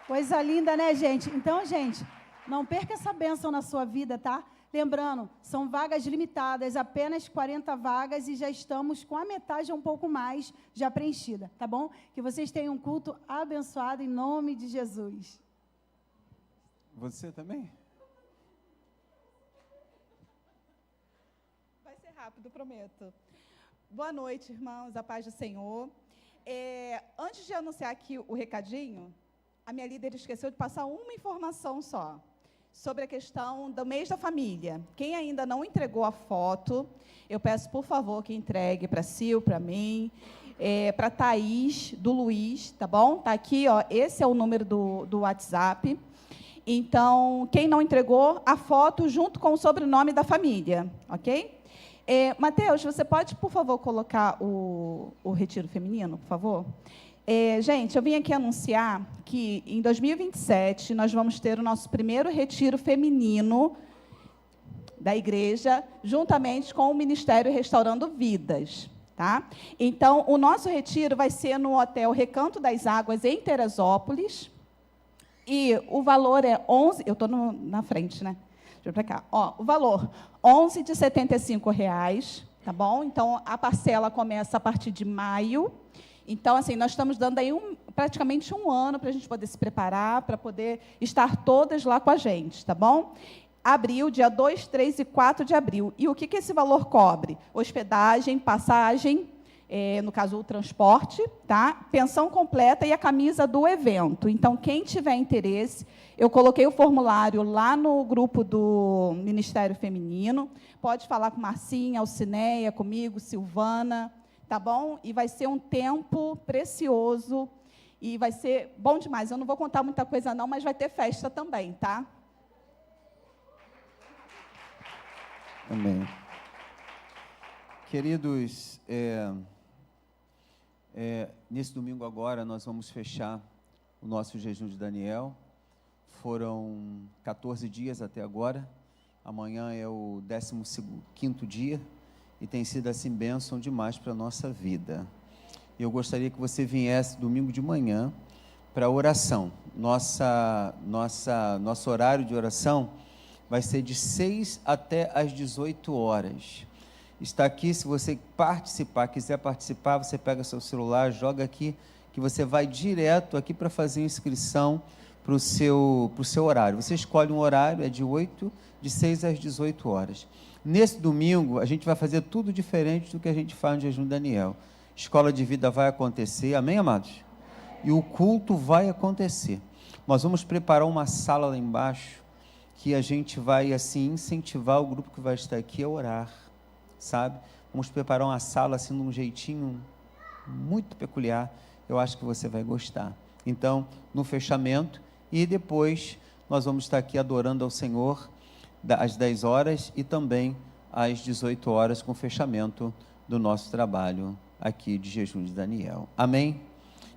Coisa linda, né, gente? Então, gente, não perca essa bênção na sua vida, tá? Lembrando, são vagas limitadas, apenas 40 vagas, e já estamos com a metade, um pouco mais, já preenchida, tá bom? Que vocês tenham um culto abençoado em nome de Jesus. Você também? Vai ser rápido, prometo. Boa noite, irmãos, a paz do Senhor. Antes de anunciar aqui o recadinho, a minha líder esqueceu de passar uma informação só, sobre a questão do mês da família. Quem ainda não entregou a foto, eu peço, por favor, que entregue para Sil, para mim, para Thaís, do Luiz, tá bom? Está aqui, ó, esse é o número do WhatsApp. Então, quem não entregou, a foto junto com o sobrenome da família, ok? Mateus, você pode, por favor, colocar o retiro feminino, por favor? Gente, eu vim aqui anunciar que, em 2027, nós vamos ter o nosso primeiro retiro feminino da igreja, juntamente com o Ministério Restaurando Vidas. Tá? Então, o nosso retiro vai ser no Hotel Recanto das Águas, em Teresópolis. E o valor é 11... Eu estou na frente, né? Deixa eu ir para cá. Ó, o valor, 11 de R$ 75, tá bom? Então, a parcela começa a partir de maio. Então, assim, nós estamos dando aí praticamente um ano para a gente poder se preparar, para poder estar todas lá com a gente, tá bom? Abril, dia 2, 3 e 4 de abril. E o que esse valor cobre? Hospedagem, passagem, no caso, o transporte, tá? Pensão completa e a camisa do evento. Então, quem tiver interesse, eu coloquei o formulário lá no grupo do Ministério Feminino. Pode falar com Marcinha, Alcineia, comigo, Silvana, tá bom? E vai ser um tempo precioso e vai ser bom demais. Eu não vou contar muita coisa, não, mas vai ter festa também, tá? Amém. Queridos, nesse domingo agora nós vamos fechar o nosso jejum de Daniel. Foram 14 dias até agora. Amanhã é o 15º dia e tem sido assim bênção demais para a nossa vida. Eu gostaria que você viesse domingo de manhã para a oração. Nosso horário de oração vai ser de 6 até às 18 horas. Está aqui, se você quiser participar, você pega seu celular, joga aqui, que você vai direto aqui para fazer inscrição para o seu horário. Você escolhe um horário, é de 6 às 18 horas. Nesse domingo, a gente vai fazer tudo diferente do que a gente faz no Jejum Daniel. Escola de vida vai acontecer, amém, amados? E o culto vai acontecer. Nós vamos preparar uma sala lá embaixo, que a gente vai, assim, incentivar o grupo que vai estar aqui a orar, sabe? Vamos preparar uma sala, assim, de um jeitinho muito peculiar. Eu acho que você vai gostar. Então, no fechamento, e depois nós vamos estar aqui adorando ao Senhor às 10 horas e também às 18 horas com o fechamento do nosso trabalho aqui de Jejum de Daniel. Amém?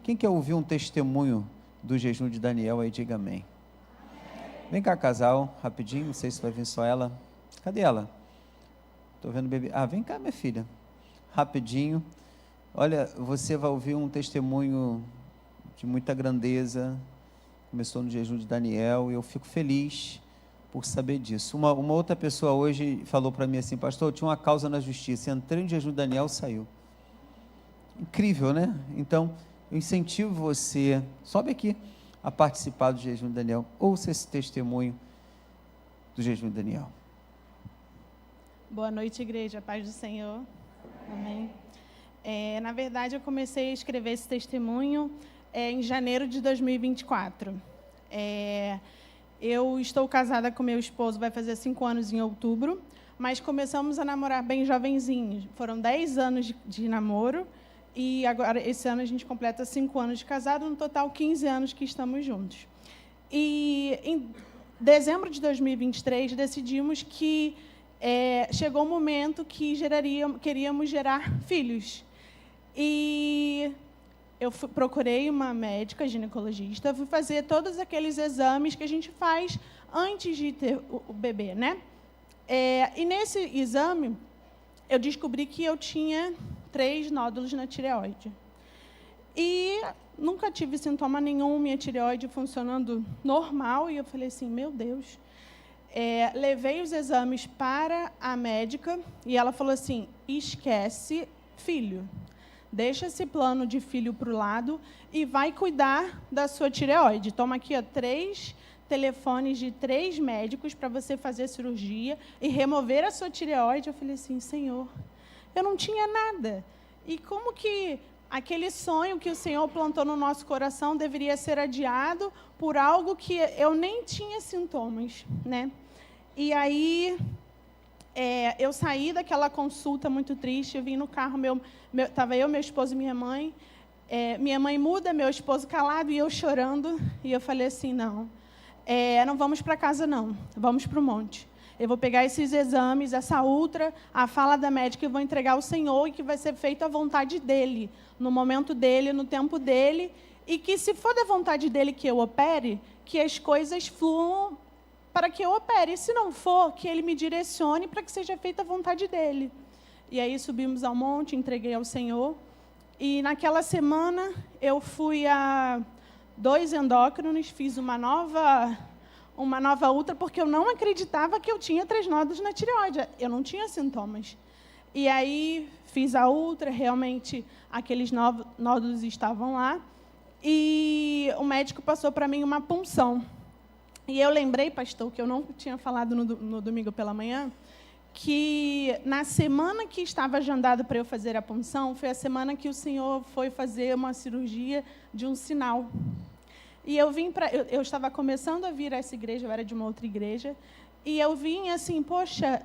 Quem quer ouvir um testemunho do Jejum de Daniel aí, diga amém. Vem cá, casal, rapidinho, não sei se vai vir só ela. Cadê ela? Estou vendo o bebê. Ah, vem cá, minha filha. Rapidinho. Olha, você vai ouvir um testemunho de muita grandeza. Começou no Jejum de Daniel e eu fico feliz por saber disso. Uma outra pessoa hoje falou para mim assim, pastor, eu tinha uma causa na justiça, entrei no Jejum de Daniel, saiu. Incrível, né? Então, eu incentivo você, sobe aqui, a participar do Jejum de Daniel. Ouça esse testemunho do Jejum de Daniel. Boa noite, igreja. Paz do Senhor. Amém. Na verdade, eu comecei a escrever esse testemunho em janeiro de 2024. Eu estou casada com meu esposo, vai fazer 5 anos em outubro, mas começamos a namorar bem jovenzinhos. Foram 10 anos de namoro, e agora, esse ano, a gente completa 5 anos de casado, no total 15 anos que estamos juntos. E em dezembro de 2023, decidimos que chegou o momento que queríamos gerar filhos. E eu procurei uma médica ginecologista, fui fazer todos aqueles exames que a gente faz antes de ter o bebê, né? E nesse exame, eu descobri que eu tinha 3 nódulos na tireoide. E nunca tive sintoma nenhum, minha tireoide funcionando normal, e eu falei assim, meu Deus. Levei os exames para a médica, e ela falou assim, esquece filho. Deixa esse plano de filho para o lado e vai cuidar da sua tireoide. Toma aqui 3 telefones de 3 médicos para você fazer a cirurgia e remover a sua tireoide. Eu falei assim, Senhor, eu não tinha nada. E como que aquele sonho que o Senhor plantou no nosso coração deveria ser adiado por algo que eu nem tinha sintomas, né? E aí, eu saí daquela consulta muito triste, eu vim no carro, estava eu, meu esposo e minha mãe. Minha mãe muda, meu esposo calado e eu chorando. E eu falei assim, não vamos para casa não, vamos para o monte. eu vou pegar esses exames, essa ultra, a fala da médica, e vou entregar ao Senhor, e que vai ser feita a vontade dEle, no momento dEle, no tempo dEle, e que, se for da vontade dEle que eu opere, que as coisas fluam para que eu opere. E, se não for, que Ele me direcione para que seja feita a vontade dEle. E aí subimos ao monte, entreguei ao Senhor. E naquela semana eu fui a 2 endócrinos, fiz uma nova ultra, porque eu não acreditava que eu tinha 3 nódulos na tireoide. Eu não tinha sintomas. E aí fiz a ultra, realmente aqueles nódulos estavam lá. E o médico passou para mim uma punção. E eu lembrei, pastor, que eu não tinha falado no domingo pela manhã, que na semana que estava agendada para eu fazer a punção, foi a semana que o Senhor foi fazer uma cirurgia de um sinal. E eu eu estava começando a vir a essa igreja, eu era de uma outra igreja, e eu vim assim, poxa,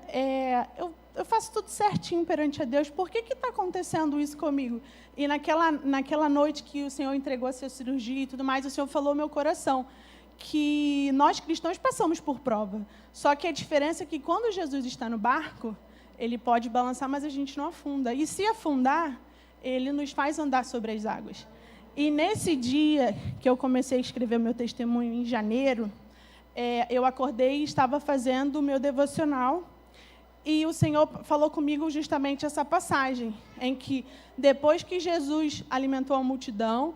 eu faço tudo certinho perante a Deus, por que está acontecendo isso comigo? E naquela noite que o Senhor entregou a sua cirurgia e tudo mais, o Senhor falou ao meu coração que nós cristãos passamos por prova. Só que a diferença é que quando Jesus está no barco, ele pode balançar, mas a gente não afunda. E se afundar, ele nos faz andar sobre as águas. E nesse dia que eu comecei a escrever o meu testemunho, em janeiro, eu acordei e estava fazendo o meu devocional. E o Senhor falou comigo justamente essa passagem, em que depois que Jesus alimentou a multidão,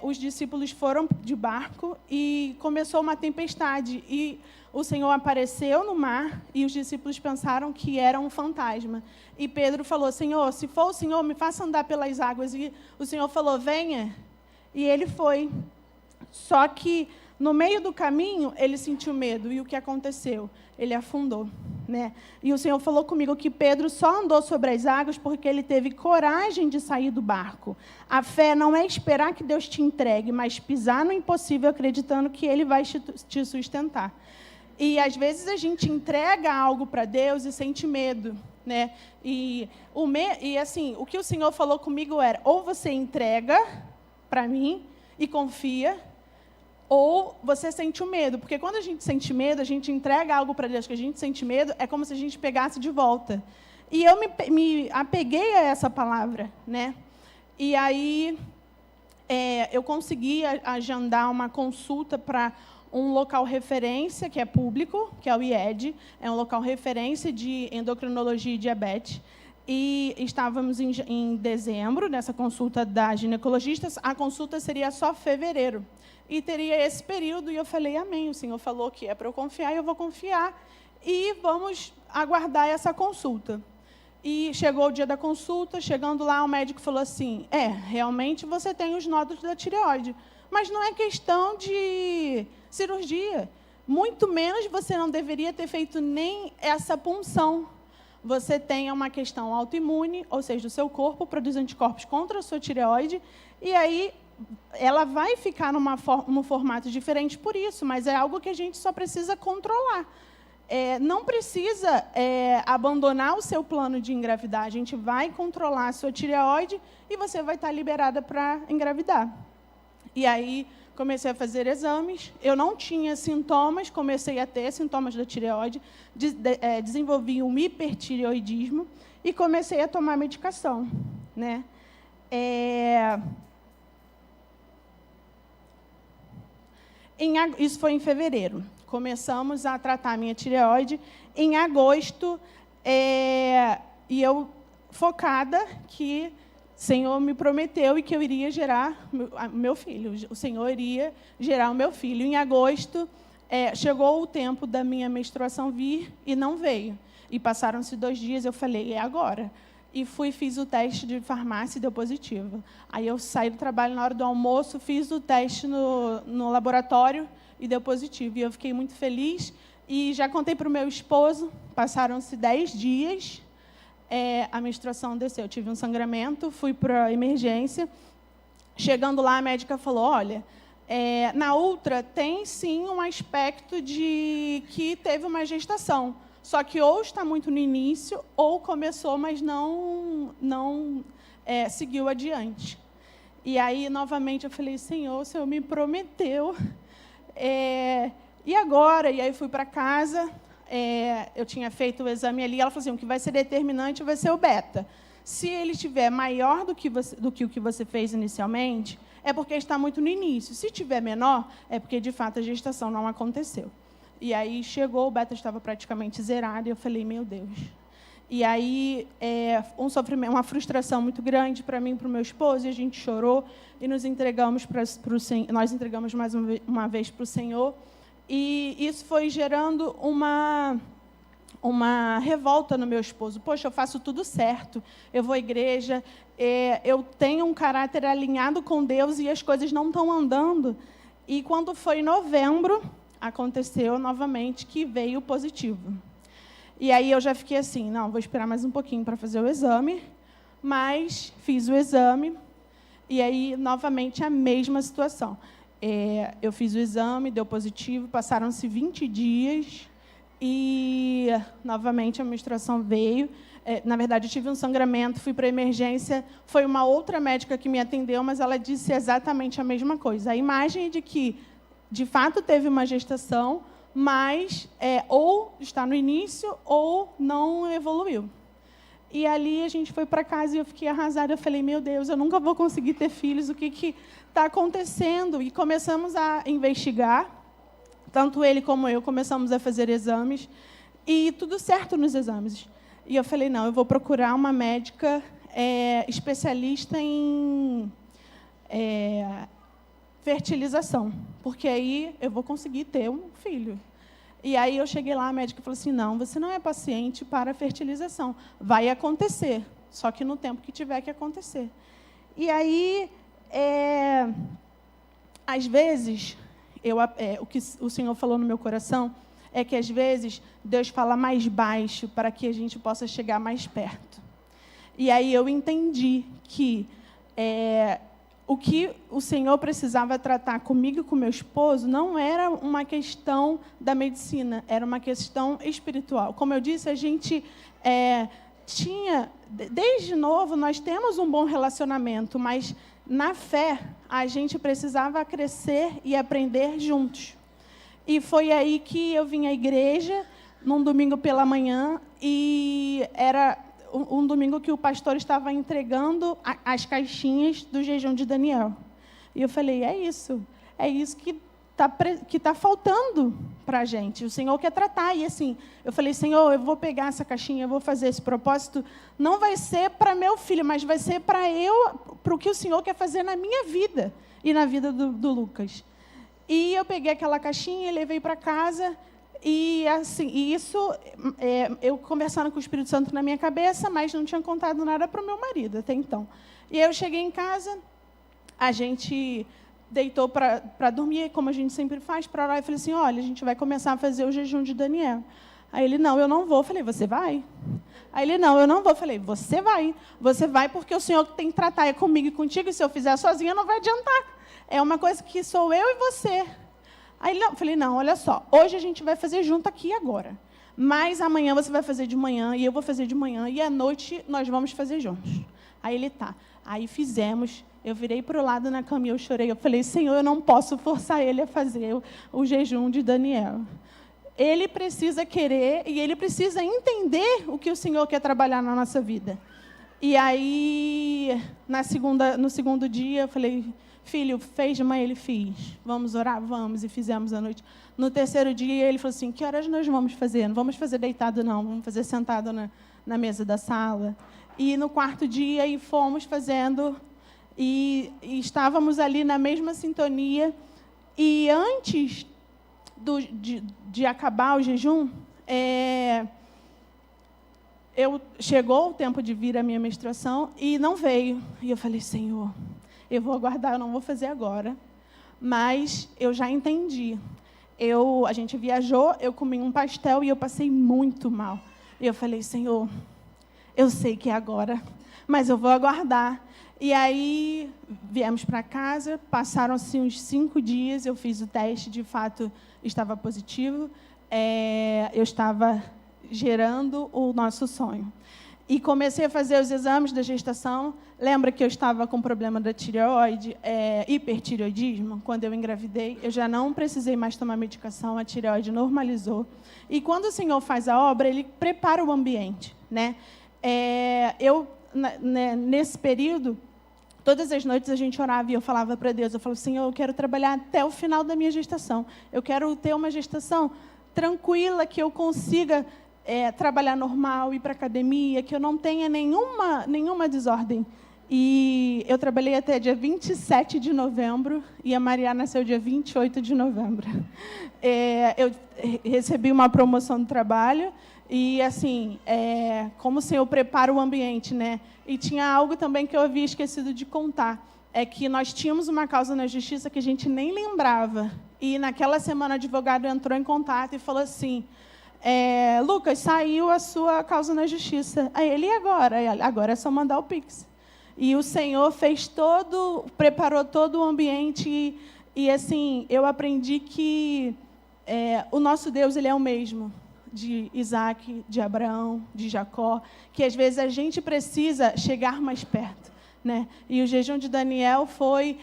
os discípulos foram de barco e começou uma tempestade. E o Senhor apareceu no mar e os discípulos pensaram que era um fantasma. E Pedro falou, Senhor, se for o Senhor, me faça andar pelas águas. E o Senhor falou, venha. E ele foi. Só que, no meio do caminho, ele sentiu medo. E o que aconteceu? Ele afundou. Né? E o Senhor falou comigo que Pedro só andou sobre as águas porque ele teve coragem de sair do barco. A fé não é esperar que Deus te entregue, mas pisar no impossível acreditando que Ele vai te sustentar. E, às vezes, a gente entrega algo para Deus e sente medo. Né? E assim, o que o Senhor falou comigo era, ou você entrega para mim e confia, ou você sente o medo. Porque quando a gente sente medo, a gente entrega algo para Deus que a gente sente medo, é como se a gente pegasse de volta. E eu me apeguei a essa palavra. Né? E aí eu consegui agendar uma consulta para um local referência, que é público, que é o IED, é um local referência de endocrinologia e diabetes. E estávamos em dezembro, nessa consulta da ginecologista, a consulta seria só fevereiro. E teria esse período, e eu falei, amém, o Senhor falou que é para eu confiar, eu vou confiar, e vamos aguardar essa consulta. E chegou o dia da consulta, chegando lá, o médico falou assim, realmente você tem os nódulos da tireoide, mas não é questão de cirurgia, muito menos você não deveria ter feito nem essa punção. Você tem uma questão autoimune, ou seja, o seu corpo produz anticorpos contra a sua tireoide, e aí ela vai ficar num formato diferente por isso, mas é algo que a gente só precisa controlar. Não precisa abandonar o seu plano de engravidar. A gente vai controlar a sua tireoide e você vai estar liberada para engravidar. E aí comecei a fazer exames. Eu não tinha sintomas, comecei a ter sintomas da tireoide, desenvolvi um hipertireoidismo e comecei a tomar medicação. Né? Isso foi em fevereiro. Começamos a tratar a minha tireoide. Em agosto, e eu focada que o Senhor me prometeu e que eu iria gerar meu filho. O Senhor iria gerar o meu filho. Em agosto, chegou o tempo da minha menstruação vir e não veio. E passaram-se 2 dias, eu falei, é agora. E fiz o teste de farmácia e deu positivo. Aí eu saí do trabalho na hora do almoço, fiz o teste no laboratório e deu positivo. E eu fiquei muito feliz e já contei para o meu esposo, passaram-se 10 dias, a menstruação desceu. Eu tive um sangramento, fui para a emergência. Chegando lá, a médica falou, olha, na ultra tem sim um aspecto de que teve uma gestação. Só que ou está muito no início, ou começou, mas não seguiu adiante. E aí, novamente, eu falei, Senhor, o Senhor me prometeu. E agora? E aí fui para casa, eu tinha feito o exame ali, ela falou assim, o que vai ser determinante vai ser o beta. Se ele estiver maior do que o que você fez inicialmente, é porque está muito no início. Se estiver menor, é porque, de fato, a gestação não aconteceu. E aí chegou, o beta estava praticamente zerado, e eu falei, meu Deus. E aí, um sofrimento, uma frustração muito grande para mim e para o meu esposo, e a gente chorou, e nos entregamos para o Senhor, nós entregamos mais uma vez para o Senhor, e isso foi gerando uma revolta no meu esposo. Poxa, eu faço tudo certo, eu vou à igreja, eu tenho um caráter alinhado com Deus e as coisas não estão andando. E quando foi em novembro, aconteceu novamente que veio positivo. E aí eu já fiquei assim, não, vou esperar mais um pouquinho para fazer o exame, mas fiz o exame, e aí novamente a mesma situação. Eu fiz o exame, deu positivo, passaram-se 20 dias, e novamente a menstruação veio. Na verdade, eu tive um sangramento, fui para a emergência, foi uma outra médica que me atendeu, mas ela disse exatamente a mesma coisa. A imagem é de que, de fato, teve uma gestação, mas ou está no início ou não evoluiu. E ali a gente foi para casa e eu fiquei arrasada. Eu falei, meu Deus, eu nunca vou conseguir ter filhos, o que está acontecendo? E começamos a investigar, tanto ele como eu começamos a fazer exames, e tudo certo nos exames. E eu falei, não, eu vou procurar uma médica especialista em fertilização, porque aí eu vou conseguir ter um filho. E aí eu cheguei lá, a médica falou assim, não, você não é paciente para fertilização, vai acontecer, só que no tempo que tiver que acontecer. E aí, às vezes, o que o Senhor falou no meu coração é que, às vezes, Deus fala mais baixo para que a gente possa chegar mais perto. E aí eu entendi que o que o Senhor precisava tratar comigo e com meu esposo não era uma questão da medicina, era uma questão espiritual. Como eu disse, a gente tinha, desde novo, nós temos um bom relacionamento, mas na fé a gente precisava crescer e aprender juntos. E foi aí que eu vim à igreja, num domingo pela manhã, e era um domingo que o pastor estava entregando as caixinhas do jejum de Daniel. E eu falei, é isso que está faltando para a gente. O Senhor quer tratar. E assim, eu falei, Senhor, eu vou pegar essa caixinha, eu vou fazer esse propósito. Não vai ser para meu filho, mas vai ser para o que o Senhor quer fazer na minha vida e na vida do Lucas. E eu peguei aquela caixinha e levei para casa. E isso, eu conversando com o Espírito Santo na minha cabeça, mas não tinha contado nada para o meu marido até então. E aí eu cheguei em casa, a gente deitou para dormir, como a gente sempre faz, para orar. Eu falei assim, olha, a gente vai começar a fazer o jejum de Daniel. Aí ele, não, eu não vou. Eu falei, você vai? Aí ele, não, eu não vou. Eu falei, você vai. Você vai porque o Senhor tem que tratar é comigo e contigo, e se eu fizer sozinha não vai adiantar. É uma coisa que sou eu e você. Aí eu falei, não, olha só, hoje a gente vai fazer junto aqui agora, mas amanhã você vai fazer de manhã, e eu vou fazer de manhã, e à noite nós vamos fazer juntos. Aí ele, tá. Aí fizemos, eu virei para o lado na cama e eu chorei, eu falei, Senhor, eu não posso forçar ele a fazer o jejum de Daniel. Ele precisa querer, e ele precisa entender o que o Senhor quer trabalhar na nossa vida. E aí, no segundo dia, eu falei, filho, fez de manhã? Ele fez. Vamos orar? Vamos. E fizemos à noite. No terceiro dia, ele falou assim, que horas nós vamos fazer? Não vamos fazer deitado, não. Vamos fazer sentado na mesa da sala. E no quarto dia, aí fomos fazendo. E estávamos ali na mesma sintonia. E antes de acabar o jejum, chegou o tempo de vir a minha menstruação e não veio. E eu falei, Senhor, eu vou aguardar, eu não vou fazer agora. Mas eu já entendi. A gente viajou, eu comi um pastel e eu passei muito mal. E eu falei, Senhor, eu sei que é agora, mas eu vou aguardar. E aí viemos para casa, passaram-se uns 5 dias, eu fiz o teste, de fato estava positivo. Eu estava gerando o nosso sonho. E comecei a fazer os exames da gestação. Lembra que eu estava com problema da tireoide, hipertireoidismo? Quando eu engravidei, eu já não precisei mais tomar medicação, a tireoide normalizou. E quando o Senhor faz a obra, Ele prepara o ambiente, né? Nesse período, todas as noites a gente orava e eu falava para Deus, eu falava, Senhor, eu quero trabalhar até o final da minha gestação. Eu quero ter uma gestação tranquila, que eu consiga trabalhar normal, ir para a academia, que eu não tenha nenhuma desordem. E eu trabalhei até dia 27 de novembro e a Maria nasceu dia 28 de novembro. Eu recebi uma promoção do trabalho e, assim, como o Senhor prepara o ambiente, né? E tinha algo também que eu havia esquecido de contar, é que nós tínhamos uma causa na justiça que a gente nem lembrava. E, naquela semana, o advogado entrou em contato e falou assim, Lucas, saiu a sua causa na justiça. Aí ele, e agora? Agora é só mandar o Pix. E o Senhor preparou todo o ambiente. E assim, eu aprendi que o nosso Deus, Ele é o mesmo, de Isaac, de Abraão, de Jacó, que às vezes a gente precisa chegar mais perto, né? E o jejum de Daniel foi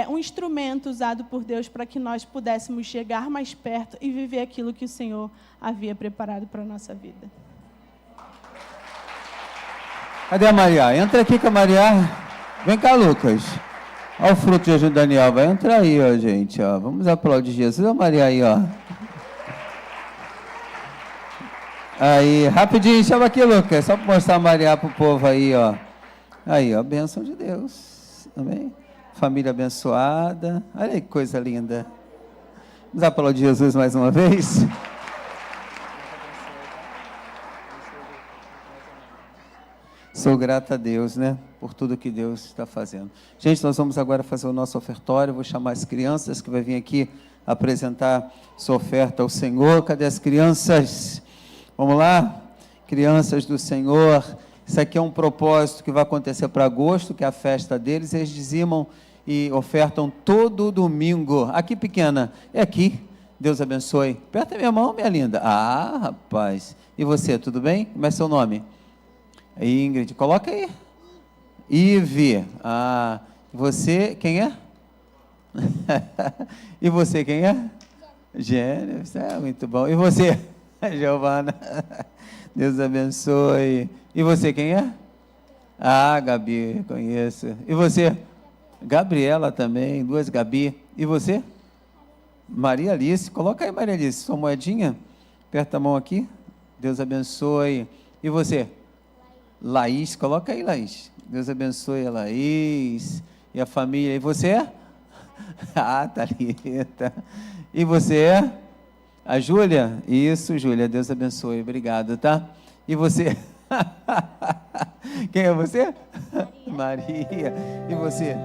um instrumento usado por Deus para que nós pudéssemos chegar mais perto e viver aquilo que o Senhor havia preparado para a nossa vida. Cadê a Maria? Entra aqui com a Maria. Vem cá, Lucas. Olha o fruto de jejum de Daniel. Vai entrar aí, ó, gente. Ó. Vamos aplaudir Jesus. Olha a Maria aí, ó. Aí, rapidinho, chama aqui, Lucas. Só para mostrar a Maria para o povo aí, ó. Aí, ó, bênção de Deus. Amém? Família abençoada. Olha aí que coisa linda. Vamos aplaudir Jesus mais uma vez. Sou grata a Deus, né? Por tudo que Deus está fazendo. Gente, nós vamos agora fazer o nosso ofertório. Eu vou chamar as crianças que vai vir aqui apresentar sua oferta ao Senhor. Cadê as crianças? Vamos lá? Crianças do Senhor. Isso aqui é um propósito que vai acontecer para agosto, que é a festa deles. Eles dizimam e ofertam todo domingo. Aqui, pequena, é aqui. Deus abençoe. Aperta minha mão, minha linda. Ah, rapaz. E você, tudo bem? Como é seu nome? Ingrid. Coloca aí. Ive. Ah, você, quem é? E você, quem é? Gênesis. Muito bom. E você? Giovana. Deus abençoe. E você, quem é? Ah, Gabi, conheço. E você? Gabriela também, duas Gabi. E você? Maria Alice. Coloca aí, Maria Alice, sua moedinha. Aperta a mão aqui. Deus abençoe. E você? Laís. Coloca aí, Laís. Deus abençoe a Laís. E a família. E você? Ah, Thalita. E você? A Júlia? Isso, Júlia. Deus abençoe. Obrigado, tá? E você? Quem é você? Maria. E você?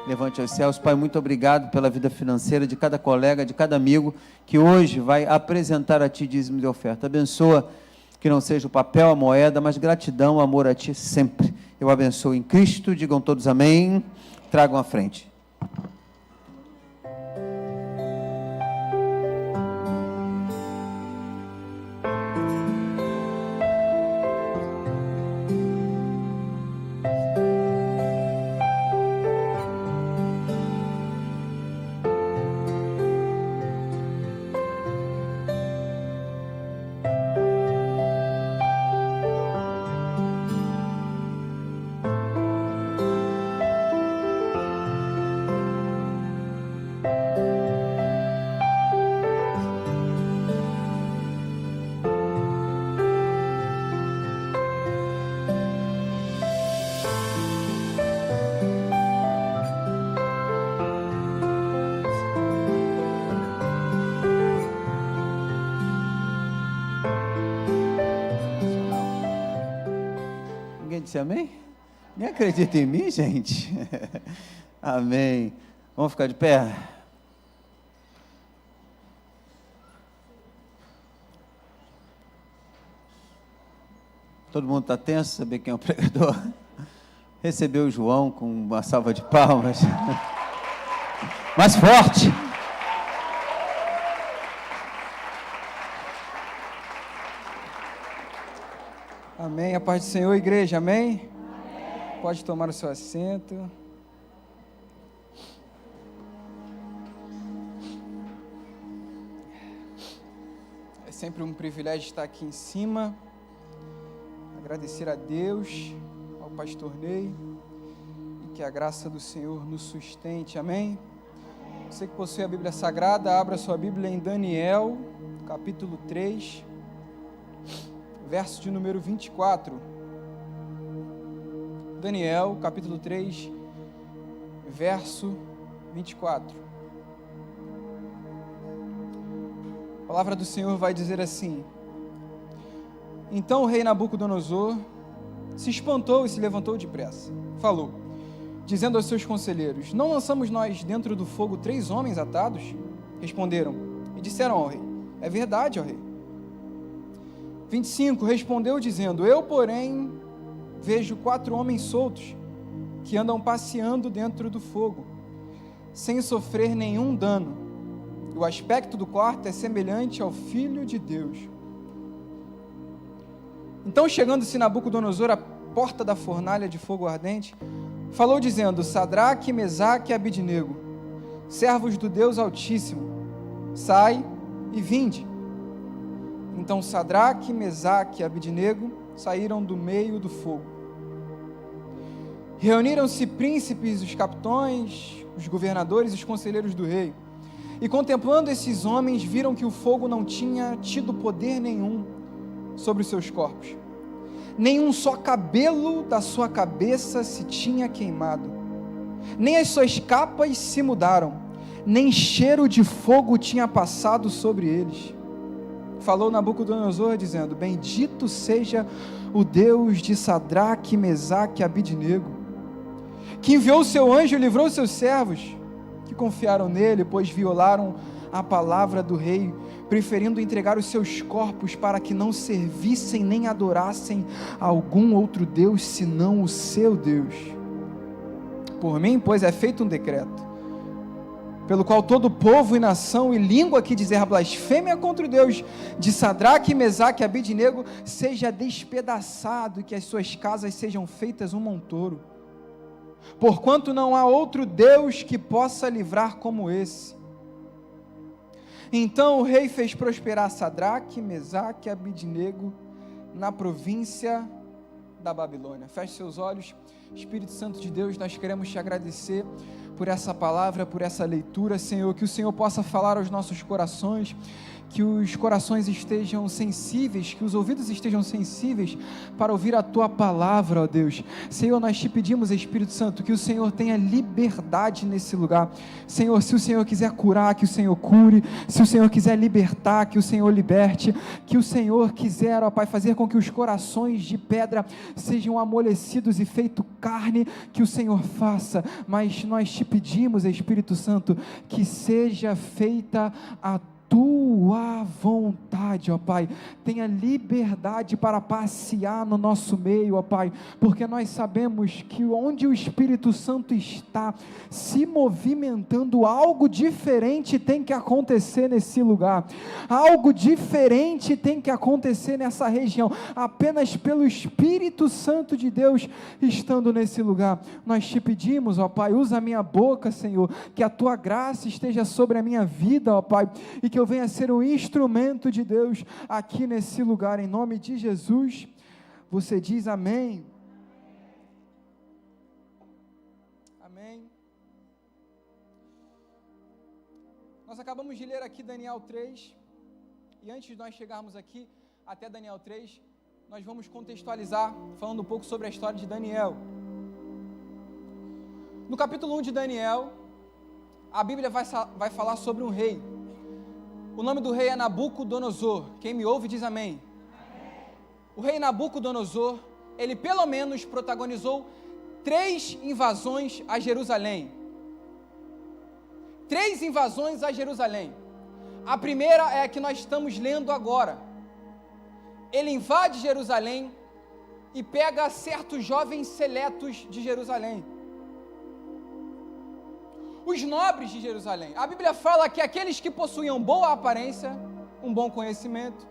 Levante aos céus. Pai, muito obrigado pela vida financeira de cada colega, de cada amigo que hoje vai apresentar a Ti dízimo de oferta. Abençoa que não seja o papel, a moeda, mas gratidão, amor a Ti sempre. Eu abençoo em Cristo. Digam todos amém. Tragam à frente. disse amém? Nem acredita em mim, gente? Amém. Vamos ficar de pé? Todo mundo está tenso, saber quem é o pregador? Recebeu o João com uma salva de palmas. Mais forte. Amém. A paz do Senhor, igreja. Amém? Amém. Pode tomar o seu assento. É sempre um privilégio estar aqui em cima. Agradecer a Deus, ao pastor Ney, e que a graça do Senhor nos sustente. Amém? Você que possui a Bíblia Sagrada, abra sua Bíblia em Daniel, capítulo 3, verso de número 24. Daniel, capítulo 3, verso 24. A palavra do Senhor vai dizer assim: Então o rei Nabucodonosor se espantou e se levantou depressa. Falou, dizendo aos seus conselheiros: Não lançamos nós dentro do fogo 3 homens atados? Responderam e disseram ao rei: É verdade, ó rei. 25, respondeu dizendo: Eu, porém, vejo 4 homens soltos que andam passeando dentro do fogo, sem sofrer nenhum dano. O aspecto do quarto é semelhante ao Filho de Deus. Então, chegando-se Nabucodonosor à porta da fornalha de fogo ardente, falou dizendo: Sadraque, Mesaque e Abidnego, servos do Deus Altíssimo, sai e vinde. Então Sadraque, Mesaque e Abidnego saíram do meio do fogo. Reuniram-se príncipes, os capitães, os governadores e os conselheiros do rei, e contemplando esses homens, viram que o fogo não tinha tido poder nenhum sobre os seus corpos. Nenhum só cabelo da sua cabeça se tinha queimado, nem as suas capas se mudaram, nem cheiro de fogo tinha passado sobre eles. Falou Nabucodonosor dizendo: Bendito seja o Deus de Sadraque, Mesaque e Abidnego, que enviou o seu anjo e livrou os seus servos, que confiaram nele, pois violaram a palavra do rei, preferindo entregar os seus corpos para que não servissem nem adorassem a algum outro Deus, senão o seu Deus. Por mim, pois, é feito um decreto, pelo qual todo povo e nação e língua que dizer blasfêmia contra o Deus de Sadraque, Mesaque e Abidnego seja despedaçado, e que as suas casas sejam feitas um montouro, porquanto não há outro Deus que possa livrar como esse. Então o rei fez prosperar Sadraque, Mesaque e Abidnego na província da Babilônia. Feche seus olhos. Espírito Santo de Deus, nós queremos te agradecer por essa palavra, por essa leitura, Senhor, que o Senhor possa falar aos nossos corações, que os corações estejam sensíveis, que os ouvidos estejam sensíveis para ouvir a Tua palavra, ó Deus. Senhor, nós te pedimos, Espírito Santo, que o Senhor tenha liberdade nesse lugar. Senhor, se o Senhor quiser curar, que o Senhor cure, se o Senhor quiser libertar, que o Senhor liberte, que o Senhor quiser, ó Pai, fazer com que os corações de pedra sejam amolecidos e feito carne, que o Senhor faça, mas nós te pedimos, Espírito Santo, que seja feita a Tua vontade, ó Pai. Tenha liberdade para passear no nosso meio, ó Pai, porque nós sabemos que onde o Espírito Santo está se movimentando, algo diferente tem que acontecer nesse lugar, algo diferente tem que acontecer nessa região, apenas pelo Espírito Santo de Deus estando nesse lugar. Nós te pedimos, ó Pai, usa a minha boca, Senhor, que a Tua graça esteja sobre a minha vida, ó Pai, e que eu venha ser um instrumento de Deus aqui nesse lugar, em nome de Jesus. Você diz amém? Amém. Nós acabamos de ler aqui Daniel 3, e antes de nós chegarmos aqui até Daniel 3, nós vamos contextualizar, falando um pouco sobre a história de Daniel. No capítulo 1 de Daniel, a Bíblia vai falar sobre um rei. O nome do rei é Nabucodonosor. Quem me ouve diz amém. Amém. O rei Nabucodonosor ele pelo menos protagonizou 3 invasões a Jerusalém. 3 invasões a Jerusalém. A primeira é a que nós estamos lendo agora. Ele invade Jerusalém e pega certos jovens seletos de Jerusalém. Os nobres de Jerusalém. A Bíblia fala que aqueles que possuíam boa aparência, um bom conhecimento,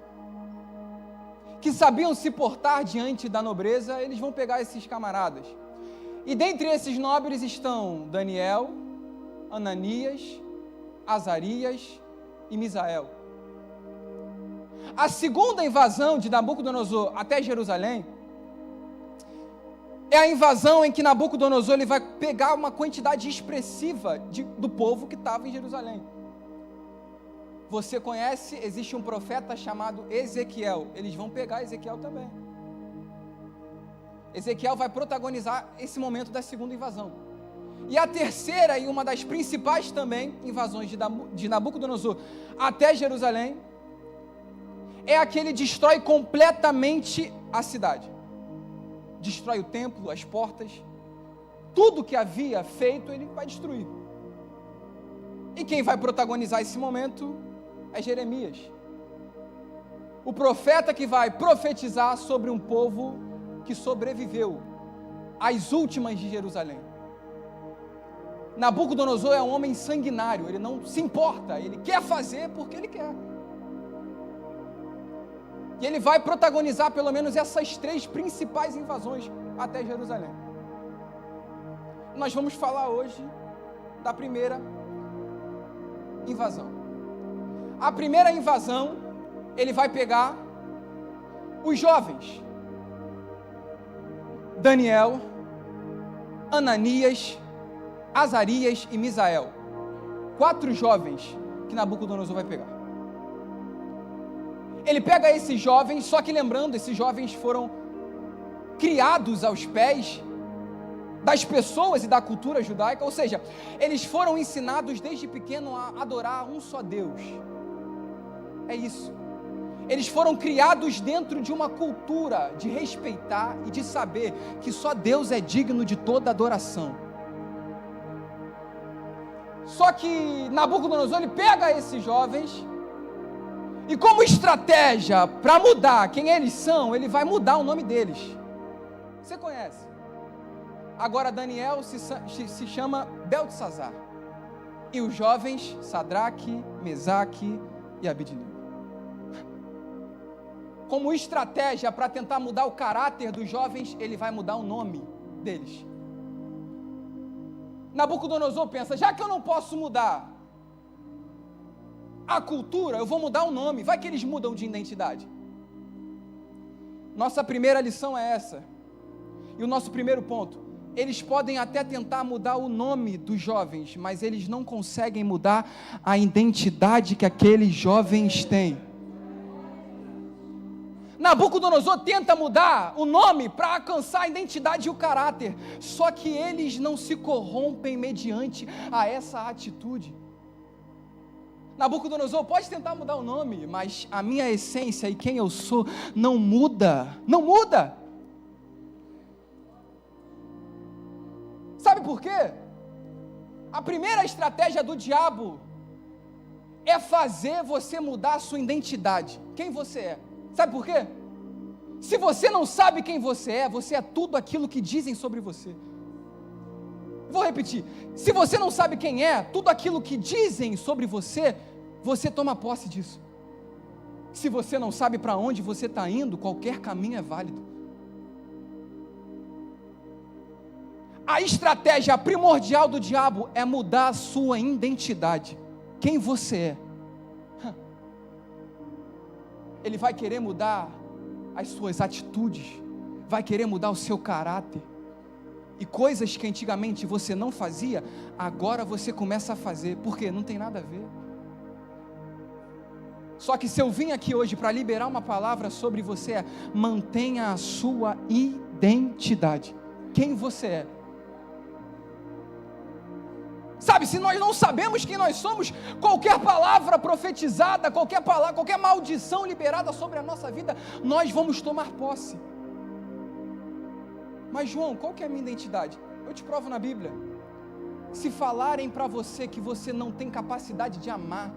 que sabiam se portar diante da nobreza, eles vão pegar esses camaradas. E dentre esses nobres estão Daniel, Ananias, Azarias e Misael. A segunda invasão de Nabucodonosor até Jerusalém é a invasão em que Nabucodonosor ele vai pegar uma quantidade expressiva do povo que estava em Jerusalém. Você conhece, existe um profeta chamado Ezequiel. Eles vão pegar Ezequiel também. Ezequiel vai protagonizar esse momento da segunda invasão. E a terceira e uma das principais também invasões de Nabucodonosor até Jerusalém é a que ele destrói completamente a cidade. Destrói o templo, as portas, tudo que havia feito ele vai destruir. E quem vai protagonizar esse momento é Jeremias, o profeta que vai profetizar sobre um povo que sobreviveu às últimas de Jerusalém. Nabucodonosor é um homem sanguinário, ele não se importa, ele quer fazer porque ele quer. E ele vai protagonizar pelo menos essas 3 principais invasões até Jerusalém. Nós vamos falar hoje da primeira invasão. A primeira invasão, ele vai pegar os jovens Daniel, Ananias, Azarias e Misael. 4 jovens que Nabucodonosor vai pegar. Ele pega esses jovens, só que lembrando, esses jovens foram criados aos pés das pessoas e da cultura judaica, ou seja, eles foram ensinados desde pequeno a adorar um só Deus. É isso. Eles foram criados dentro de uma cultura de respeitar e de saber que só Deus é digno de toda adoração. Só que Nabucodonosor, ele pega esses jovens e como estratégia para mudar quem eles são, ele vai mudar o nome deles. Você conhece? Agora Daniel se chama Beltesazar. E os jovens Sadraque, Mesaque e Abidnego. Como estratégia para tentar mudar o caráter dos jovens, ele vai mudar o nome deles. Nabucodonosor pensa, já que eu não posso mudar a cultura, eu vou mudar o nome. Vai que eles mudam de identidade. Nossa primeira lição é essa. E o nosso primeiro ponto, eles podem até tentar mudar o nome dos jovens, mas eles não conseguem mudar a identidade que aqueles jovens têm. Nabucodonosor tenta mudar o nome para alcançar a identidade e o caráter, só que eles não se corrompem mediante a essa atitude. Nabucodonosor pode tentar mudar o nome, mas a minha essência e quem eu sou não muda, não muda. Sabe por quê? A primeira estratégia do diabo é fazer você mudar a sua identidade, quem você é. Sabe por quê? Se você não sabe quem você é tudo aquilo que dizem sobre você. Vou repetir, se você não sabe quem é, tudo aquilo que dizem sobre você, você toma posse disso. Se você não sabe para onde você está indo, qualquer caminho é válido. A estratégia primordial do diabo é mudar a sua identidade, quem você é. Ele vai querer mudar as suas atitudes, vai querer mudar o seu caráter, e coisas que antigamente você não fazia, agora você começa a fazer, porque não tem nada a ver. Só que se eu vim aqui hoje para liberar uma palavra sobre você, mantenha a sua identidade, quem você é. Sabe, se nós não sabemos quem nós somos, qualquer palavra profetizada, qualquer maldição liberada sobre a nossa vida, nós vamos tomar posse. Mas João, qual que é a minha identidade? Eu te provo na Bíblia. Se falarem para você que você não tem capacidade de amar,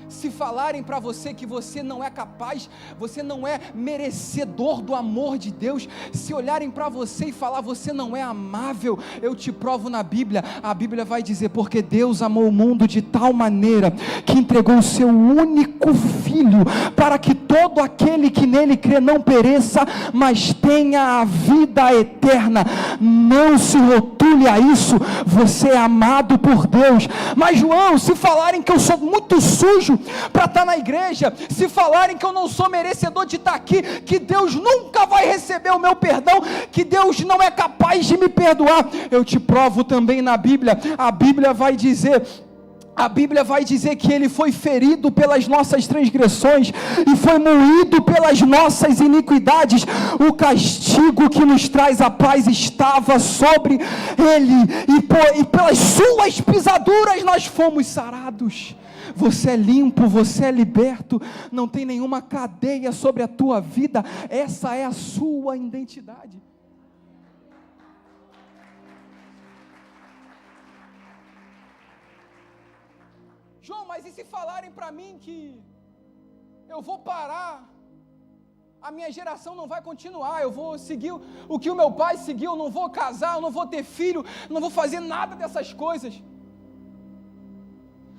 se falarem para você que você não é capaz, você não é merecedor do amor de Deus, se olharem para você e falar você não é amável, eu te provo na Bíblia. A Bíblia vai dizer: porque Deus amou o mundo de tal maneira que entregou o seu único Filho, para que todo aquele que nele crê não pereça, mas tenha a vida eterna. Não se rotule a isso, você é amado por Deus. Mas João, se falarem que eu sou muito sujo para estar na igreja, se falarem que eu não sou merecedor de estar aqui, que Deus nunca vai receber o meu perdão, que Deus não é capaz de me perdoar, eu te provo também na Bíblia. A Bíblia vai dizer que Ele foi ferido pelas nossas transgressões e foi moído pelas nossas iniquidades. O castigo que nos traz a paz estava sobre Ele, e pelas suas pisaduras nós fomos sarados. Você é limpo, você é liberto, não tem nenhuma cadeia sobre a tua vida. Essa é a sua identidade. João, mas e se falarem para mim que eu vou parar, a minha geração não vai continuar, eu vou seguir o que o meu pai seguiu, eu não vou casar, eu não vou ter filho, não vou fazer nada dessas coisas?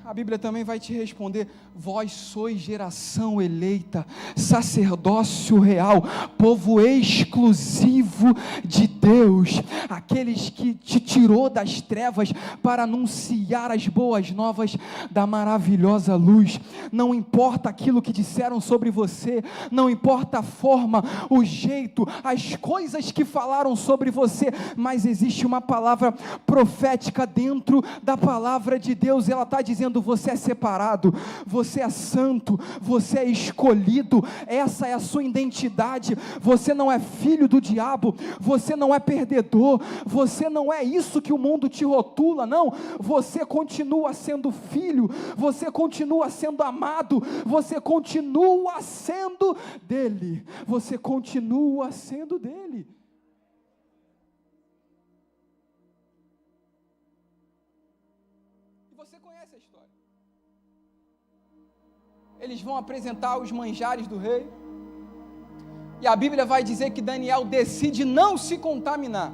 A Bíblia também vai te responder: vós sois geração eleita, sacerdócio real, povo exclusivo de Deus, aqueles que te tirou das trevas para anunciar as boas novas da maravilhosa luz. Não importa aquilo que disseram sobre você, não importa a forma, o jeito, as coisas que falaram sobre você, mas existe uma palavra profética dentro da palavra de Deus. Ela está dizendo: você é separado, você é santo, você é escolhido, essa é a sua identidade. Você não é filho do diabo, você não é perdedor, você não é isso que o mundo te rotula, não. Você continua sendo filho, você continua sendo amado, você continua sendo dele, você continua sendo dele. E você conhece a história. Eles vão apresentar os manjares do rei, e a Bíblia vai dizer que Daniel decide não se contaminar.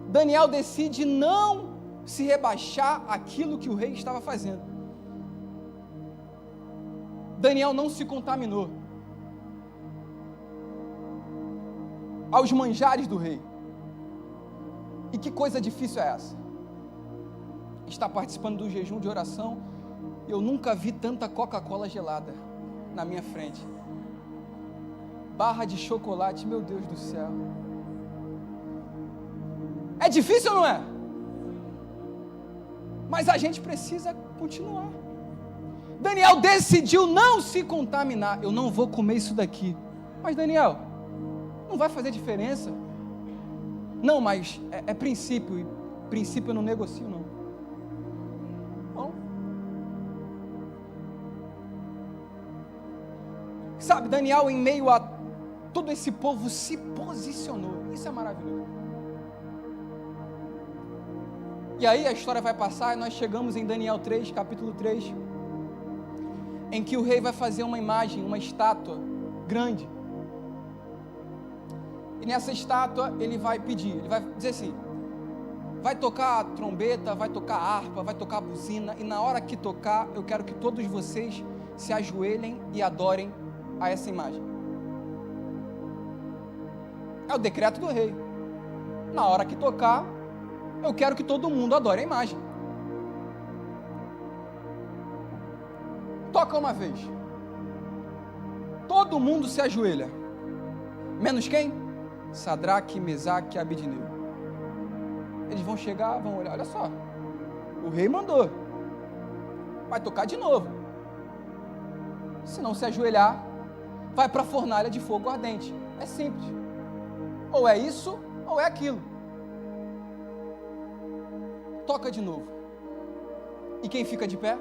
Daniel decide não se rebaixar àquilo que o rei estava fazendo. Daniel não se contaminou aos manjares do rei. E que coisa difícil é essa? Está participando do jejum de oração, eu nunca vi tanta Coca-Cola gelada na minha frente. Barra de chocolate, meu Deus do céu. É difícil ou não é? Mas a gente precisa continuar. Daniel decidiu não se contaminar. Eu não vou comer isso daqui. Mas Daniel, não vai fazer diferença. Não, mas é princípio, e princípio eu não negocio não. Sabe, Daniel, em meio a todo esse povo, se posicionou. Isso é maravilhoso. E aí a história vai passar e nós chegamos em Daniel 3, capítulo 3, em que o rei vai fazer uma imagem, uma estátua grande. E nessa estátua ele vai pedir, ele vai dizer assim: vai tocar trombeta, vai tocar harpa, vai tocar buzina, e na hora que tocar, eu quero que todos vocês se ajoelhem e adorem a essa imagem. É o decreto do rei. Na hora que tocar, eu quero que todo mundo adore a imagem. Toca uma vez. Todo mundo se ajoelha. Menos quem? Sadraque, Mesaque e Abidnego. Eles vão chegar, vão olhar. Olha só. O rei mandou. Vai tocar de novo. Se não se ajoelhar, vai para a fornalha de fogo ardente. É simples. Ou é isso, ou é aquilo. Toca de novo. E quem fica de pé?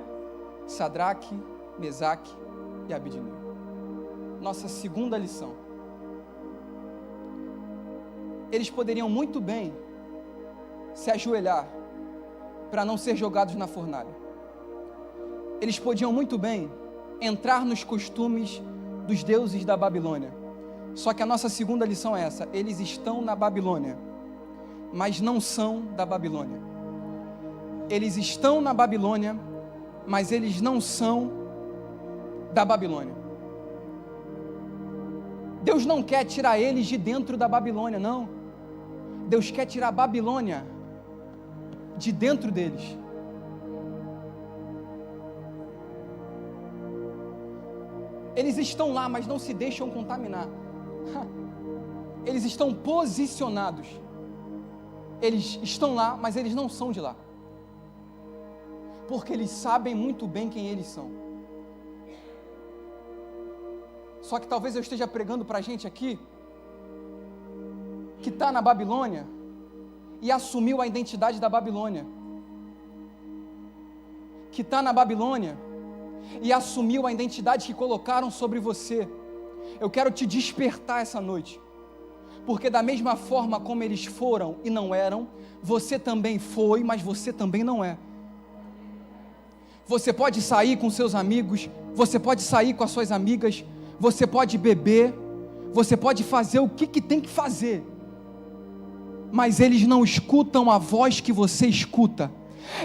Sadraque, Mesaque e Abidnego. Nossa segunda lição. eles poderiam muito bem se ajoelhar para não ser jogados na fornalha. Eles podiam muito bem entrar nos costumes dos deuses da Babilônia. Só que a nossa segunda lição é essa: eles estão na Babilônia, mas não são da Babilônia. Eles estão na Babilônia, mas eles não são da Babilônia. Deus não quer tirar eles de dentro da Babilônia, não. Deus quer tirar a Babilônia de dentro deles. Eles estão lá, mas não se deixam contaminar. Eles estão posicionados. Eles estão lá, mas eles não são de lá. Porque eles sabem muito bem quem eles são. Só que talvez eu esteja pregando para a gente aqui que está na Babilônia e assumiu a identidade da Babilônia. Que está na Babilônia e assumiu a identidade que colocaram sobre você. Eu quero te despertar essa noite, porque da mesma forma como eles foram e não eram, você também foi, mas você também não é. Você pode sair com seus amigos, você pode sair com as suas amigas, você pode beber, você pode fazer o que tem que fazer, mas eles não escutam a voz que você escuta.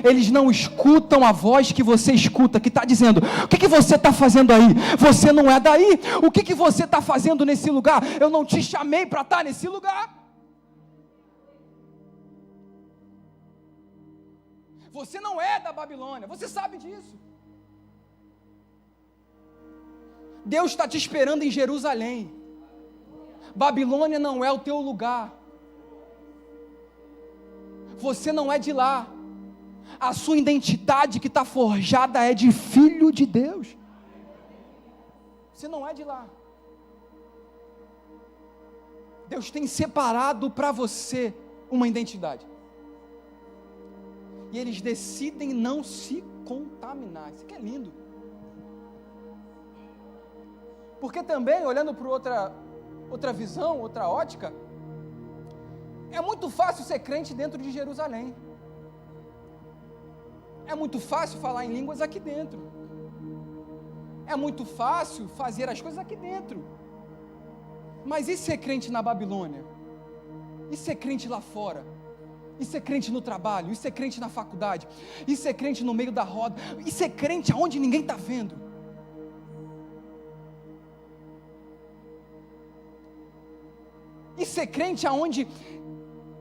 Eles não escutam a voz que você escuta, que está dizendo: o que você está fazendo aí? Você não é daí. O que você está fazendo nesse lugar? Eu não te chamei para estar nesse lugar. Você não é da Babilônia, você sabe disso. Deus está te esperando em Jerusalém. Babilônia não é o teu lugar. Você não é de lá. A sua identidade que está forjada é de filho de Deus. Você não é de lá. Deus tem separado para você uma identidade. E eles decidem não se contaminar. Isso aqui é lindo. Porque também, olhando para outra visão, outra ótica, é muito fácil ser crente dentro de Jerusalém. É muito fácil falar em línguas aqui dentro. É muito fácil fazer as coisas aqui dentro. Mas e ser crente na Babilônia? E ser crente lá fora? E ser crente no trabalho? E ser crente na faculdade? E ser crente no meio da roda? E ser crente aonde ninguém está vendo? E ser crente aonde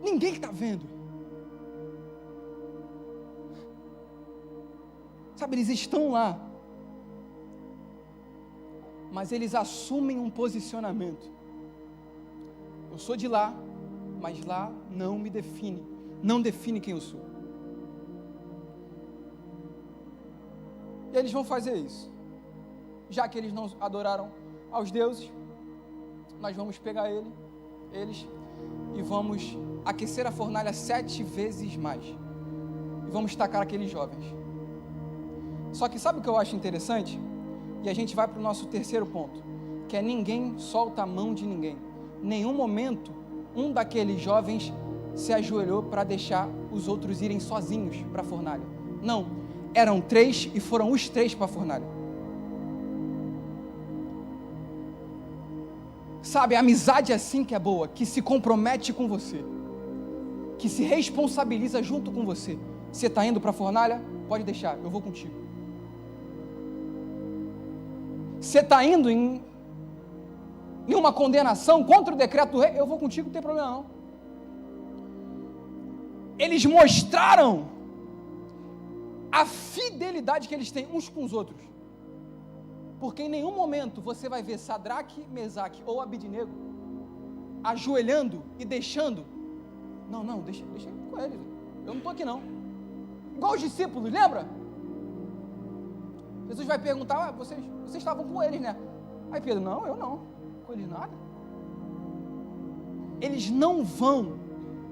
ninguém está vendo? Sabe, eles estão lá, mas eles assumem um posicionamento. Eu sou de lá, mas lá não me define, não define quem eu sou. E eles vão fazer isso. Já que eles não adoraram aos deuses, nós vamos pegar eles e vamos aquecer a fornalha 7 vezes mais. E vamos tacar aqueles jovens. Só que sabe o que eu acho interessante? E a gente vai para o nosso terceiro ponto, que é: ninguém solta a mão de ninguém. Em nenhum momento um daqueles jovens se ajoelhou para deixar os outros irem sozinhos para a fornalha. Não, eram 3 e foram os 3 para a fornalha. Sabe, a amizade é assim que é boa, que se compromete com você, que se responsabiliza junto com você. Você está indo para a fornalha? Pode deixar, eu vou contigo. Você está indo em uma condenação contra o decreto do rei? Eu vou contigo, não tem problema não. Eles mostraram a fidelidade que eles têm uns com os outros. Porque em nenhum momento você vai ver Sadraque, Mesaque ou Abidnego ajoelhando e deixando. Não, deixa com eles. Eu não estou aqui não. Igual os discípulos, lembra? Jesus vai perguntar: vocês estavam com eles, né? Aí Pedro: não, eu não. Com eles nada. Eles não vão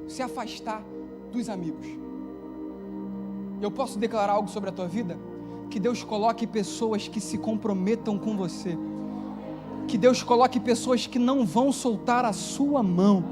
se afastar dos amigos. Eu posso declarar algo sobre a tua vida? Que Deus coloque pessoas que se comprometam com você. Que Deus coloque pessoas que não vão soltar a sua mão.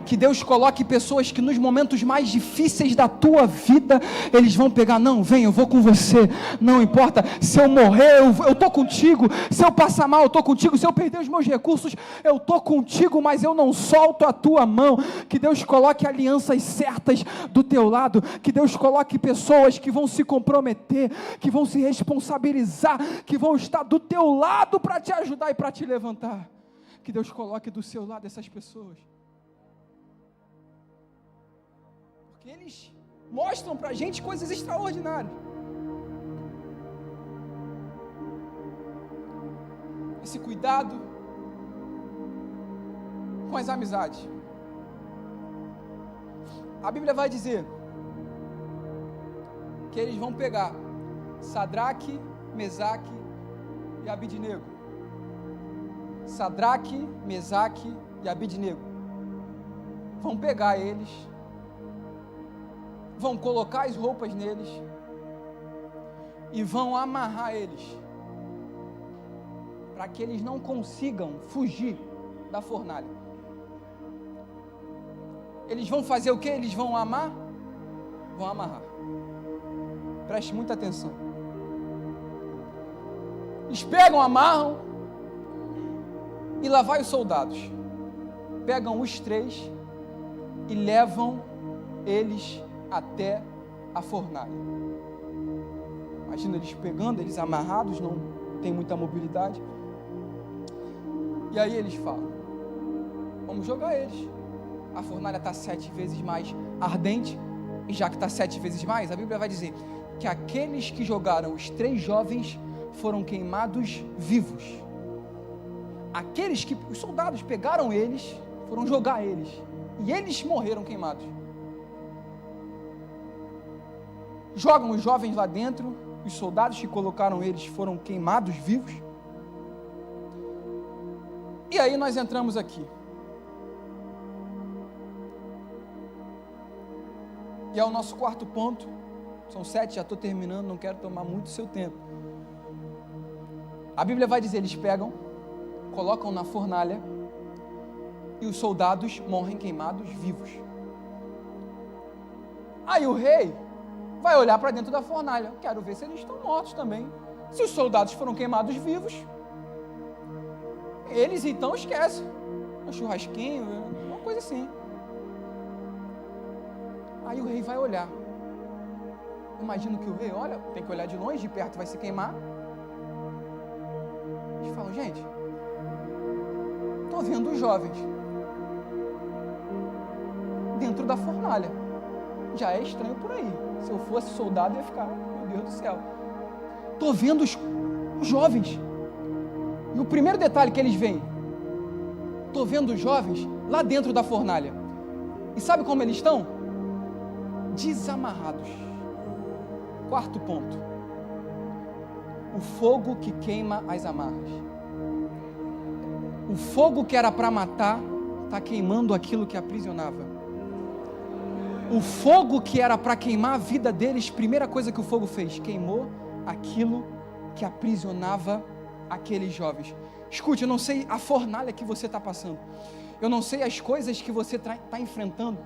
Que Deus coloque pessoas que nos momentos mais difíceis da tua vida, eles vão pegar, não, vem, eu vou com você, não importa, se eu morrer, eu estou contigo, se eu passar mal, eu estou contigo, se eu perder os meus recursos, eu estou contigo, mas eu não solto a tua mão. Que Deus coloque alianças certas do teu lado, que Deus coloque pessoas que vão se comprometer, que vão se responsabilizar, que vão estar do teu lado para te ajudar e para te levantar. Que Deus coloque do seu lado essas pessoas. Porque eles mostram para a gente coisas extraordinárias. Esse cuidado com as amizades. A Bíblia vai dizer que eles vão pegar Sadraque, Mesaque e Abidnego. Sadraque, Mesaque e Abidnego. Vão pegar eles, vão colocar as roupas neles e vão amarrar eles, para que eles não consigam fugir da fornalha. Eles vão fazer o que? Eles vão amar? Vão amarrar. Preste muita atenção. Eles pegam, amarram, e lá vai os soldados. Pegam os 3 e levam eles até a fornalha. Imagina eles pegando, eles amarrados, não tem muita mobilidade. E aí eles falam, vamos jogar eles. A fornalha está 7 vezes mais ardente, e já que está 7 vezes mais, a Bíblia vai dizer que aqueles que jogaram os 3 jovens foram queimados vivos. Aqueles que os soldados pegaram eles, foram jogar eles, e eles morreram queimados. Jogam os jovens lá dentro, os soldados que colocaram eles foram queimados vivos. E aí nós entramos aqui. E é o nosso quarto ponto. São 7, já estou terminando, não quero tomar muito seu tempo. A Bíblia vai dizer, eles pegam, colocam na fornalha, e os soldados morrem queimados vivos. Aí o rei vai olhar para dentro da fornalha, quero ver se eles estão mortos também. Se os soldados foram queimados vivos, eles então esquecem, um churrasquinho, uma coisa assim. Aí o rei vai olhar. Imagino que o rei olha, tem que olhar de longe, de perto vai se queimar. Eles falam, gente, estou vendo os jovens dentro da fornalha. Já é estranho por aí. Se eu fosse soldado, eu ia ficar, meu Deus do céu. Estou vendo os jovens. E o primeiro detalhe que eles veem, estou vendo os jovens lá dentro da fornalha. E sabe como eles estão? Desamarrados. Quarto ponto. O fogo que queima as amarras. O fogo que era para matar, está queimando aquilo que aprisionava. O fogo que era para queimar a vida deles, primeira coisa que o fogo fez, queimou aquilo que aprisionava aqueles jovens. Escute, eu não sei a fornalha que você está passando, eu não sei as coisas que você está enfrentando,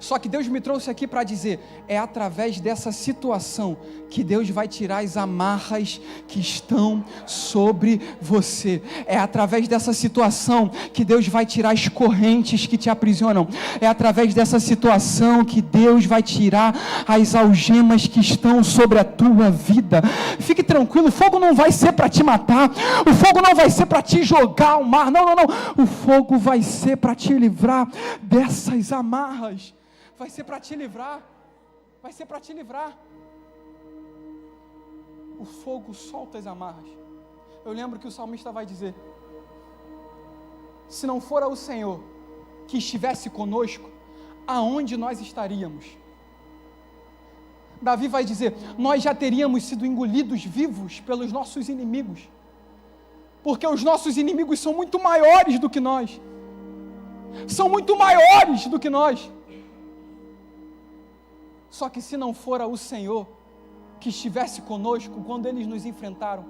só que Deus me trouxe aqui para dizer, é através dessa situação que Deus vai tirar as amarras que estão sobre você. É através dessa situação que Deus vai tirar as correntes que te aprisionam. É através dessa situação que Deus vai tirar as algemas que estão sobre a tua vida. Fique tranquilo, o fogo não vai ser para te matar, o fogo não vai ser para te jogar ao mar, não. O fogo vai ser para te livrar dessas amarras. Vai ser para te livrar. Vai ser para te livrar. O fogo solta as amarras. Eu lembro que o salmista vai dizer, se não fora o Senhor que estivesse conosco, aonde nós estaríamos? Davi vai dizer, nós já teríamos sido engolidos vivos pelos nossos inimigos, porque os nossos inimigos são muito maiores do que nós, são muito maiores do que nós. Só que se não fora o Senhor que estivesse conosco quando eles nos enfrentaram,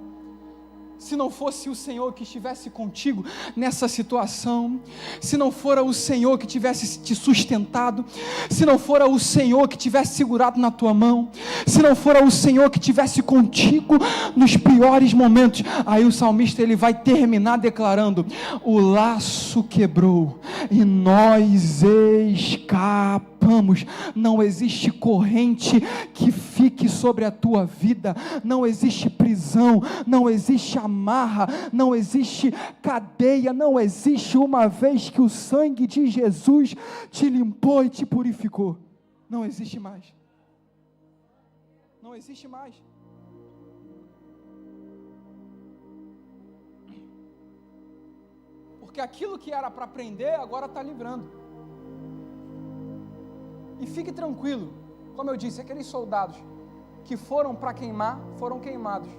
se não fosse o Senhor que estivesse contigo nessa situação, se não fora o Senhor que tivesse te sustentado, se não fora o Senhor que tivesse segurado na tua mão, se não fora o Senhor que tivesse contigo nos piores momentos, aí o salmista ele vai terminar declarando: o laço quebrou e nós escapamos. Não existe corrente que fique sobre a tua vida, não existe prisão, não existe amarra, não existe cadeia, não existe, uma vez que o sangue de Jesus te limpou e te purificou. Não existe mais. Não existe mais. Porque aquilo que era para prender, agora está livrando. E fique tranquilo, como eu disse, aqueles soldados que foram para queimar, foram queimados.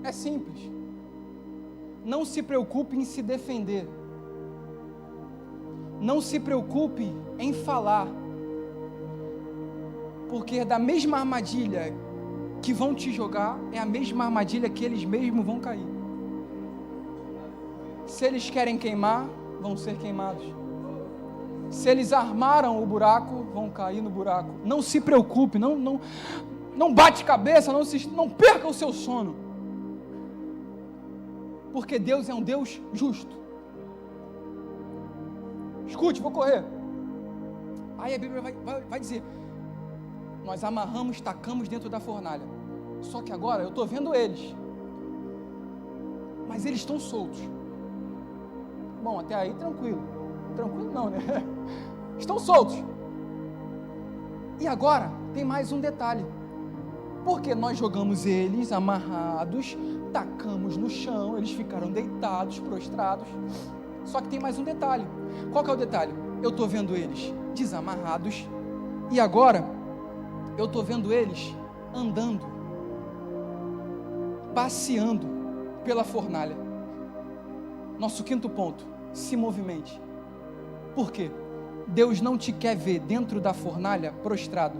É simples. Não se preocupe em se defender. Não se preocupe em falar. Porque da mesma armadilha que vão te jogar, é a mesma armadilha que eles mesmos vão cair. Se eles querem queimar, vão ser queimados. Se eles armaram o buraco, vão cair no buraco. Não se preocupe, não bate cabeça, não perca o seu sono. Porque Deus é um Deus justo. Escute, vou correr. Aí a Bíblia vai dizer: nós amarramos, tacamos dentro da fornalha. Só que agora eu estou vendo eles. Mas eles estão soltos. Bom, até aí tranquilo. Tranquilo não, né? Estão soltos. E agora tem mais um detalhe. Porque nós jogamos eles amarrados, tacamos no chão, eles ficaram deitados, prostrados. Só que tem mais um detalhe. Qual que é o detalhe? Eu estou vendo eles desamarrados e agora eu estou vendo eles andando, passeando pela fornalha. Nosso quinto ponto: se movimente. Por quê? Deus não te quer ver dentro da fornalha prostrado.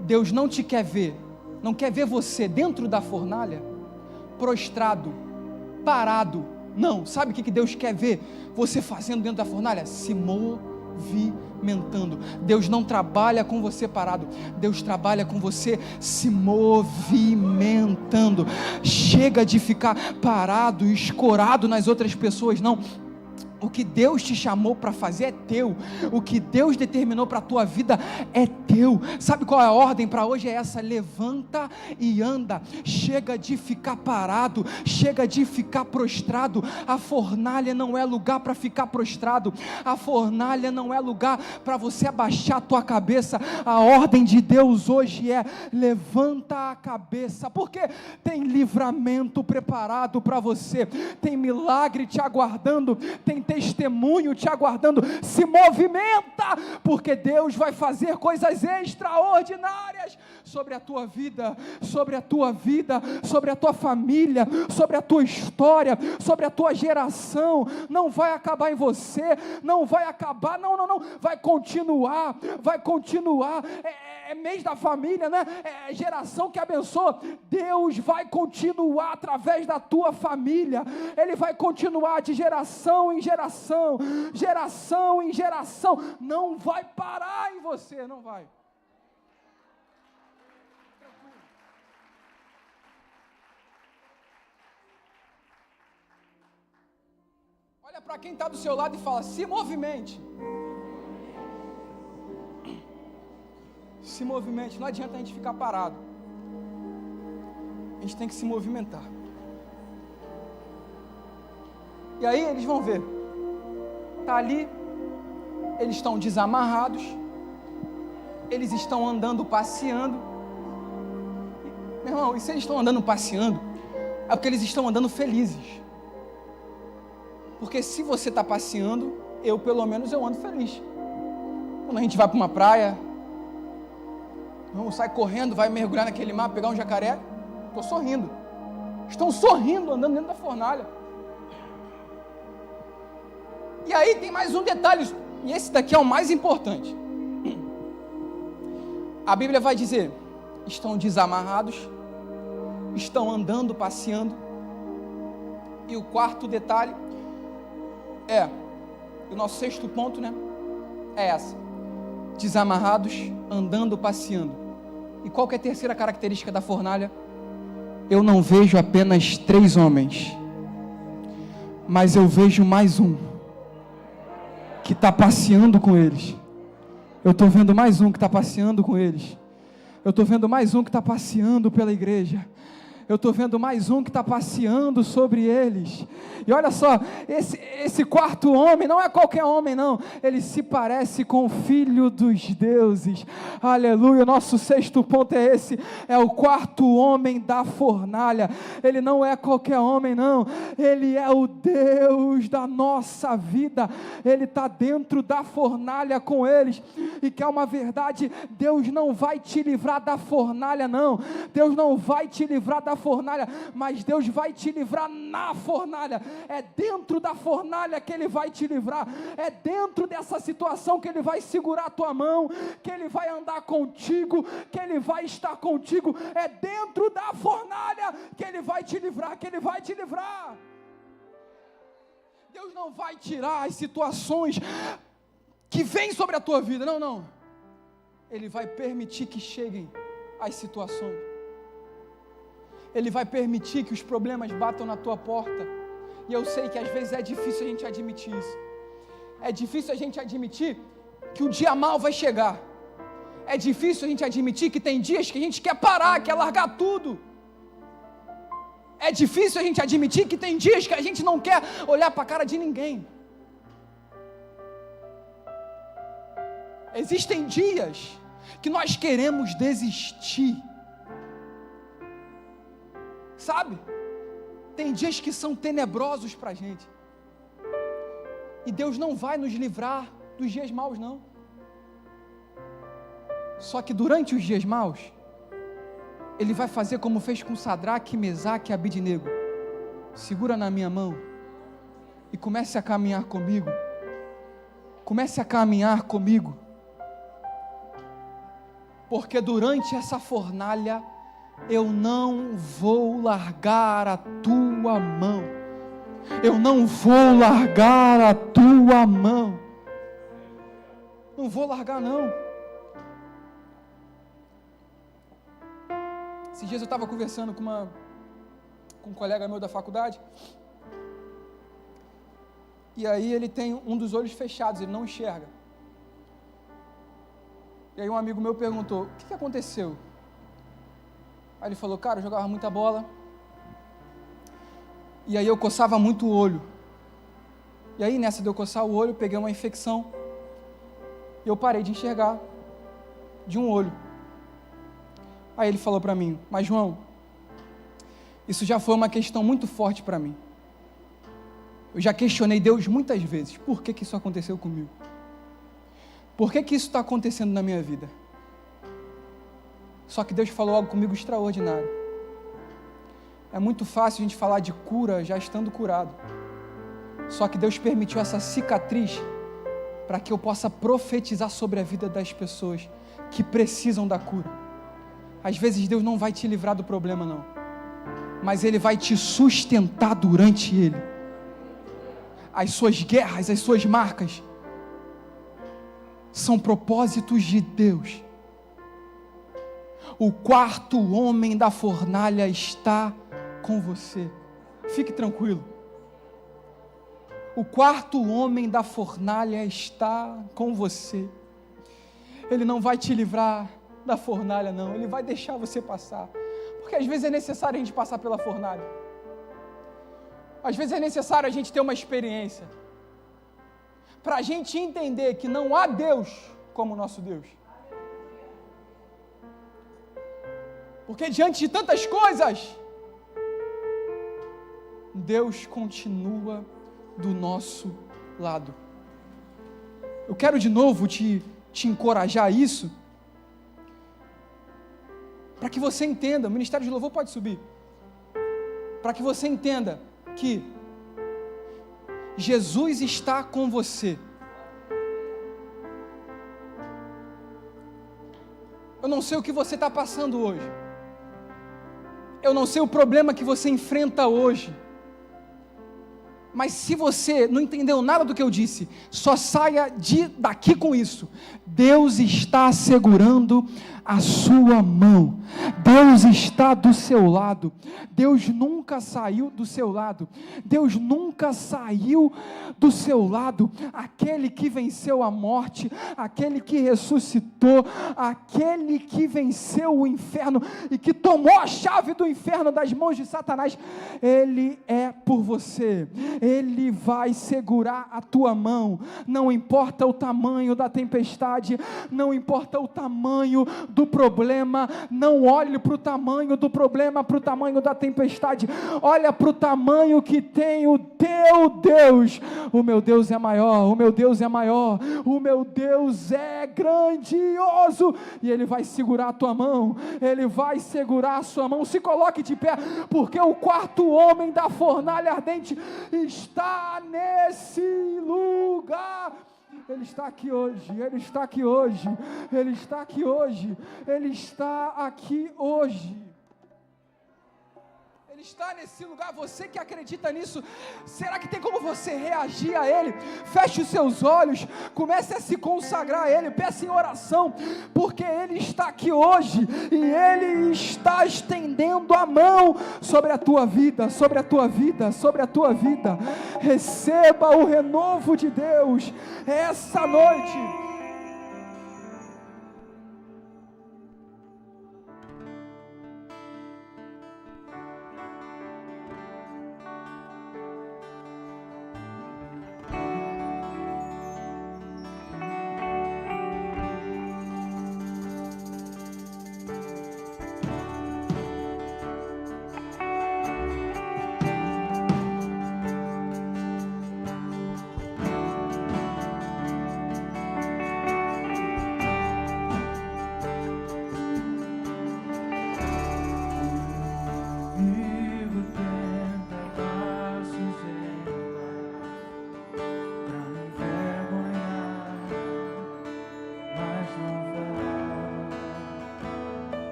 Deus não te quer ver, não quer ver você dentro da fornalha prostrado, parado. Não, sabe o que Deus quer ver você fazendo dentro da fornalha? Se movimentando. Deus não trabalha com você parado, Deus trabalha com você se movimentando. Chega de ficar parado, escorado nas outras pessoas, não. O que Deus te chamou para fazer é teu. O que Deus determinou para a tua vida é teu. Sabe qual é a ordem para hoje? É essa: levanta e anda. Chega de ficar parado, chega de ficar prostrado. A fornalha não é lugar para ficar prostrado. A fornalha não é lugar para você abaixar a tua cabeça. A ordem de Deus hoje é: levanta a cabeça, porque tem livramento preparado para você, tem milagre te aguardando, tem testemunho te aguardando. Se movimenta, porque Deus vai fazer coisas extraordinárias sobre a tua vida, sobre a tua vida, sobre a tua família, sobre a tua história, sobre a tua geração. Não vai acabar em você, não vai acabar, não, vai continuar, é mês da família, né? É geração que abençoa. Deus vai continuar através da tua família, Ele vai continuar de geração em geração, geração em geração, não vai parar em você, não vai. Olha para quem está do seu lado e fala: se movimente. Se movimente, não adianta a gente ficar parado. A gente tem que se movimentar. E aí eles vão ver. Está ali, eles estão desamarrados, eles estão andando, passeando. Meu irmão, e se eles estão andando, passeando, é porque eles estão andando felizes. Porque se você está passeando, eu pelo menos eu ando feliz. Quando a gente vai para uma praia, não sai correndo, vai mergulhar naquele mar, pegar um jacaré, estou sorrindo. Estão sorrindo, andando dentro da fornalha. E aí tem mais um detalhe, e esse daqui é o mais importante. A Bíblia vai dizer: estão desamarrados, estão andando, passeando. E o quarto detalhe o nosso sexto ponto, né? É essa: desamarrados, andando, passeando. E qual que é a terceira característica da fornalha? Eu não vejo apenas 3 homens, mas eu vejo mais um que está passeando com eles. Eu estou vendo mais um que está passeando com eles. Eu estou vendo mais um que está passeando pela igreja. Eu estou vendo mais um que está passeando sobre eles. E olha só, esse quarto homem não é qualquer homem, não. Ele se parece com o Filho dos deuses. Aleluia. O nosso sexto ponto é esse. É o quarto homem da fornalha. Ele não é qualquer homem, não. Ele é o Deus da nossa vida. Ele está dentro da fornalha com eles. E que é uma verdade, Deus não vai te livrar da fornalha, não. Deus não vai te livrar da fornalha, mas Deus vai te livrar na fornalha. É dentro da fornalha que Ele vai te livrar. É dentro dessa situação que Ele vai segurar a tua mão, que Ele vai andar contigo, que Ele vai estar contigo. É dentro da fornalha que Ele vai te livrar, que Ele vai te livrar. Deus não vai tirar as situações que vêm sobre a tua vida, não. Ele vai permitir que cheguem as situações. Ele vai permitir que os problemas batam na tua porta. E eu sei que às vezes é difícil a gente admitir isso. É difícil a gente admitir que o dia mal vai chegar. É difícil a gente admitir que tem dias que a gente quer parar, quer largar tudo. É difícil a gente admitir que tem dias que a gente não quer olhar para a cara de ninguém. Existem dias que nós queremos desistir. Sabe? Tem dias que são tenebrosos para a gente. E Deus não vai nos livrar dos dias maus, não. Só que durante os dias maus, Ele vai fazer como fez com Sadraque, Mesaque e Abidnego. Segura na minha mão e comece a caminhar comigo. Comece a caminhar comigo. Porque durante essa fornalha, eu não vou largar a tua mão. Eu não vou largar a tua mão. Não vou largar, não. Esses dias eu estava conversando com um colega meu da faculdade. E aí ele tem um dos olhos fechados, ele não enxerga. E aí um amigo meu perguntou: o que aconteceu? Aí ele falou: cara, eu jogava muita bola. E aí eu coçava muito o olho. E aí nessa de eu coçar o olho, eu peguei uma infecção. E eu parei de enxergar de um olho. Aí ele falou para mim: mas João, isso já foi uma questão muito forte para mim. Eu já questionei Deus muitas vezes. Por que isso aconteceu comigo? Por que isso está acontecendo na minha vida? Só que Deus falou algo comigo extraordinário. É muito fácil a gente falar de cura já estando curado. Só que Deus permitiu essa cicatriz para que eu possa profetizar sobre a vida das pessoas que precisam da cura. Às vezes Deus não vai te livrar do problema, não. Mas Ele vai te sustentar durante ele. As suas guerras, as suas marcas são propósitos de Deus. O quarto homem da fornalha está com você. Fique tranquilo. O quarto homem da fornalha está com você. Ele não vai te livrar da fornalha, não. Ele vai deixar você passar. Porque às vezes é necessário a gente passar pela fornalha. Às vezes é necessário a gente ter uma experiência para a gente entender que não há Deus como o nosso Deus. Porque diante de tantas coisas, Deus continua do nosso lado. Eu quero de novo te encorajar a isso, para que você entenda, o Ministério de Louvor pode subir, para que você entenda que Jesus está com você. Eu não sei o que você está passando hoje. Eu não sei o problema que você enfrenta hoje. Mas se você não entendeu nada do que eu disse, só saia daqui com isso. Deus está segurando a sua mão. Deus está do seu lado. Deus nunca saiu do seu lado. Deus nunca saiu do seu lado. Aquele que venceu a morte, aquele que ressuscitou, aquele que venceu o inferno e que tomou a chave do inferno das mãos de Satanás, Ele é por você. Ele vai segurar a tua mão. Não importa o tamanho da tempestade, não importa o tamanho do problema, não olhe para o tamanho do problema, para o tamanho da tempestade, olha para o tamanho que tem o teu Deus. O meu Deus é maior, o meu Deus é maior, o meu Deus é grandioso, e Ele vai segurar a tua mão, Ele vai segurar a sua mão. Se coloque de pé, porque o quarto homem da fornalha ardente está nesse lugar. Ele está aqui hoje, Ele está aqui hoje, Ele está aqui hoje, Ele está aqui hoje. Ele está nesse lugar. Você que acredita nisso, será que tem como você reagir a Ele? Feche os seus olhos, comece a se consagrar a Ele, peça em oração, porque Ele está aqui hoje, e Ele está estendendo a mão sobre a tua vida, sobre a tua vida, sobre a tua vida. Receba o renovo de Deus essa noite.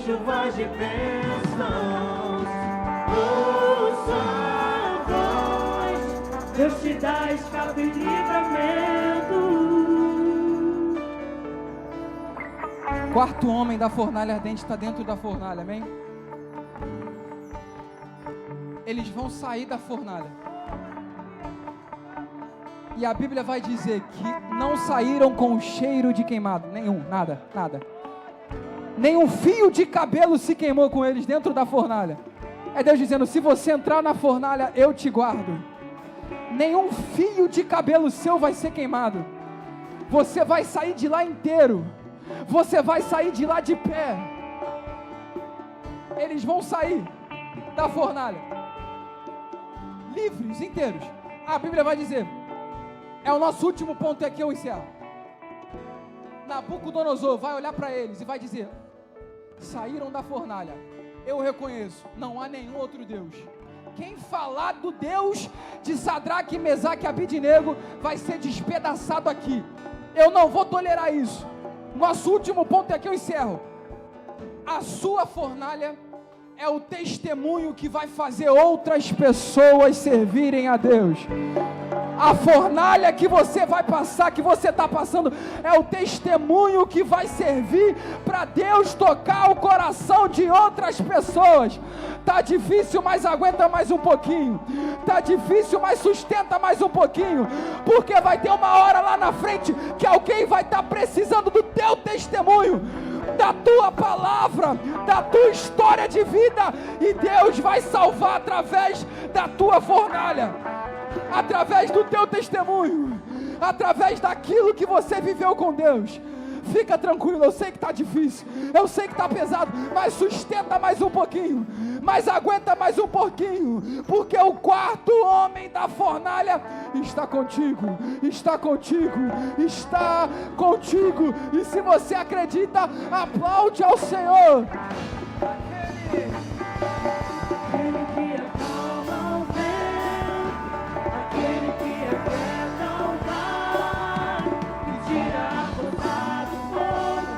Chuvas de bênçãos, ouça a voz, Deus te dá escape e livramento. Quarto homem da fornalha ardente está dentro da fornalha, amém? Eles vão sair da fornalha, e a Bíblia vai dizer que não saíram com cheiro de queimado nenhum, nada. Nenhum fio de cabelo se queimou com eles dentro da fornalha. É Deus dizendo: se você entrar na fornalha, eu te guardo. Nenhum fio de cabelo seu vai ser queimado. Você vai sair de lá inteiro. Você vai sair de lá de pé. Eles vão sair da fornalha livres, inteiros. A Bíblia vai dizer, é o nosso último ponto, aqui eu encerro. Nabucodonosor vai olhar para eles e vai dizer: saíram da fornalha, eu reconheço, não há nenhum outro Deus. Quem falar do Deus de Sadraque, Mesaque e Abidnego vai ser despedaçado aqui. Eu não vou tolerar isso. Nosso último ponto, aqui eu encerro. A sua fornalha é o testemunho que vai fazer outras pessoas servirem a Deus. A fornalha que você vai passar, que você está passando, é o testemunho que vai servir para Deus tocar o coração de outras pessoas. Tá difícil, mas aguenta mais um pouquinho. Tá difícil, mas sustenta mais um pouquinho, porque vai ter uma hora lá na frente que alguém vai estar precisando do teu testemunho, da tua palavra, da tua história de vida, e Deus vai salvar através da tua fornalha, através do teu testemunho, através daquilo que você viveu com Deus. Fica tranquilo, eu sei que está difícil, eu sei que está pesado, mas sustenta mais um pouquinho, mas aguenta mais um pouquinho, porque o quarto homem da fornalha está contigo, está contigo, está contigo. E se você acredita, aplaude ao Senhor. Aquele que acalma o vento, aquele que aquieta o mar, que tira a força do fogo,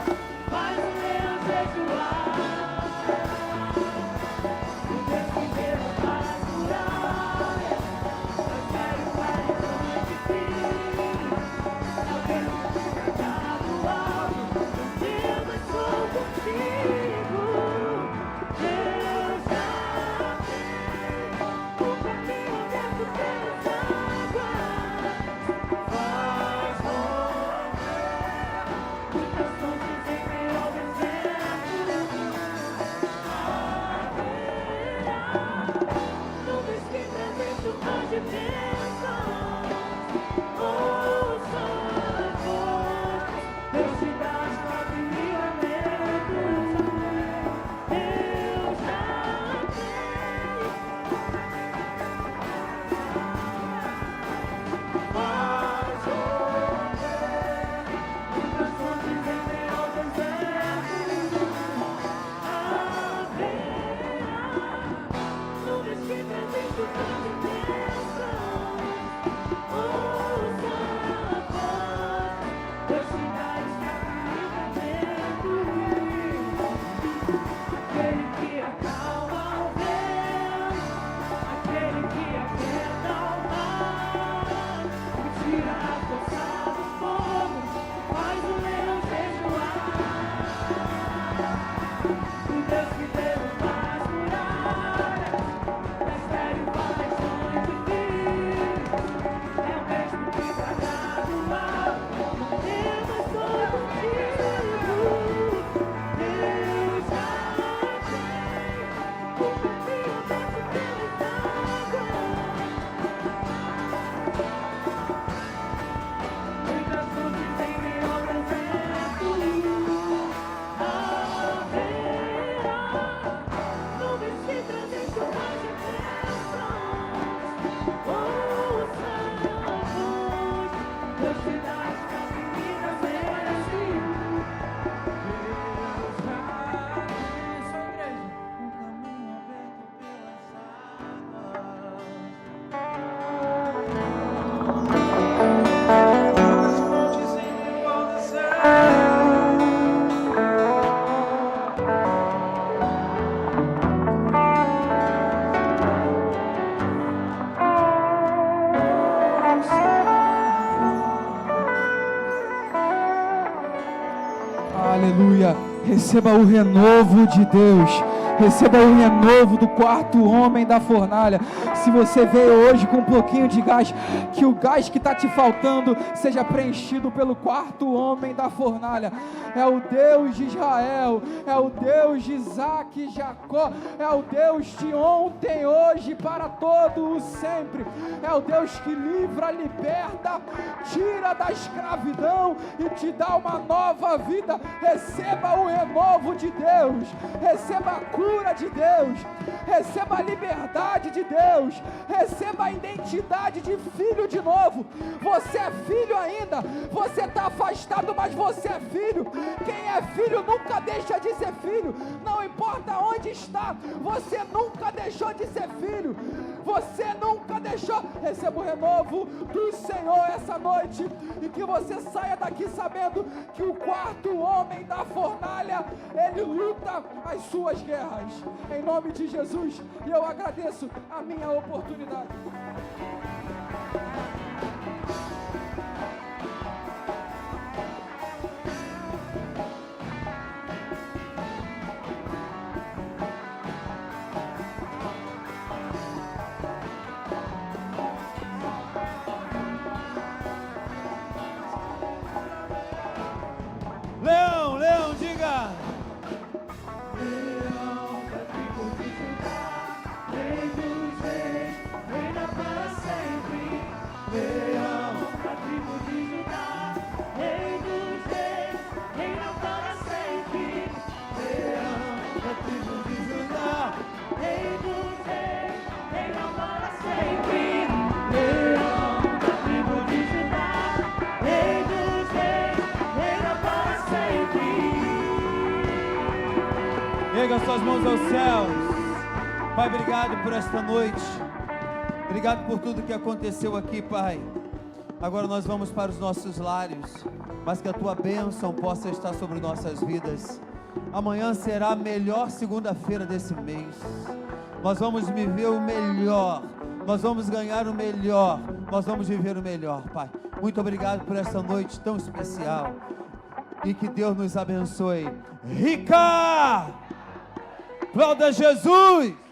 faz o leão jejuar. O Deus que derruba as muralhas, transfere o horizonte de fim. É o Deus que fica do alto, eu mas sou contigo. Deus já tem o caminho aberto pelas águas, faz romper muitas fontes em meio ao deserto. Haverá nuvens que trazem chuvas de bênçãos. Ouça a voz, Deus te dá as quatro livramentos. Deus já faz romper muitas fontes em meio ao deserto. Haverá nuvens que trazem chuvas de bênçãos. Ouça a voz, Deus te dá as quatro livramentos. Aquele que acalma o vento, aquele que aquieta o mar, que tira a força do fogo, faz o leão jejuar. O Deus que derruba as muralhas, transfere o horizonte de fim. É o mesmo que traga do alto, eu mas sou contigo. Deus já tem o caminho aberto pelas águas, muitas fontes em meio ao deserto. Haverá nuvens que trazem chuvas de bênçãos. Ouça a voz, Deus te dá as quatro livramentos. Deus já tem, sua igreja, um caminho aberto pelas águas, fontes em meio ao deserto. Aleluia. Receba o renovo de Deus. Receba o renovo do quarto homem da fornalha. Se você veio hoje com um pouquinho de gás, que o gás que está te faltando seja preenchido pelo quarto homem da fornalha. É o Deus de Israel, é o Deus de Isaac e Jacó, é o Deus de ontem, hoje, para todo o sempre. É o Deus que livra, liberta, tira da escravidão e te dá uma nova vida. Receba o renovo de Deus, receba a cura de Deus, receba a liberdade de Deus, receba a identidade de filho de novo. Você é filho ainda, você está afastado, mas você é filho. Quem é filho nunca deixa de ser filho, não importa onde está, você nunca deixou de ser filho, você nunca deixou. Receba o renovo do Senhor essa noite, e que você saia daqui sabendo que o quarto homem da fornalha, ele luta as suas guerras, em nome de Jesus. E eu agradeço a minha oportunidade. Erga suas mãos aos céus. Pai, obrigado por esta noite. Obrigado por tudo que aconteceu aqui, Pai. Agora nós vamos para os nossos lares, mas que a Tua bênção possa estar sobre nossas vidas. Amanhã será a melhor segunda-feira desse mês. Nós vamos viver o melhor. Nós vamos ganhar o melhor. Nós vamos viver o melhor, Pai. Muito obrigado por essa noite tão especial. E que Deus nos abençoe. Rica! Aplauda Jesus!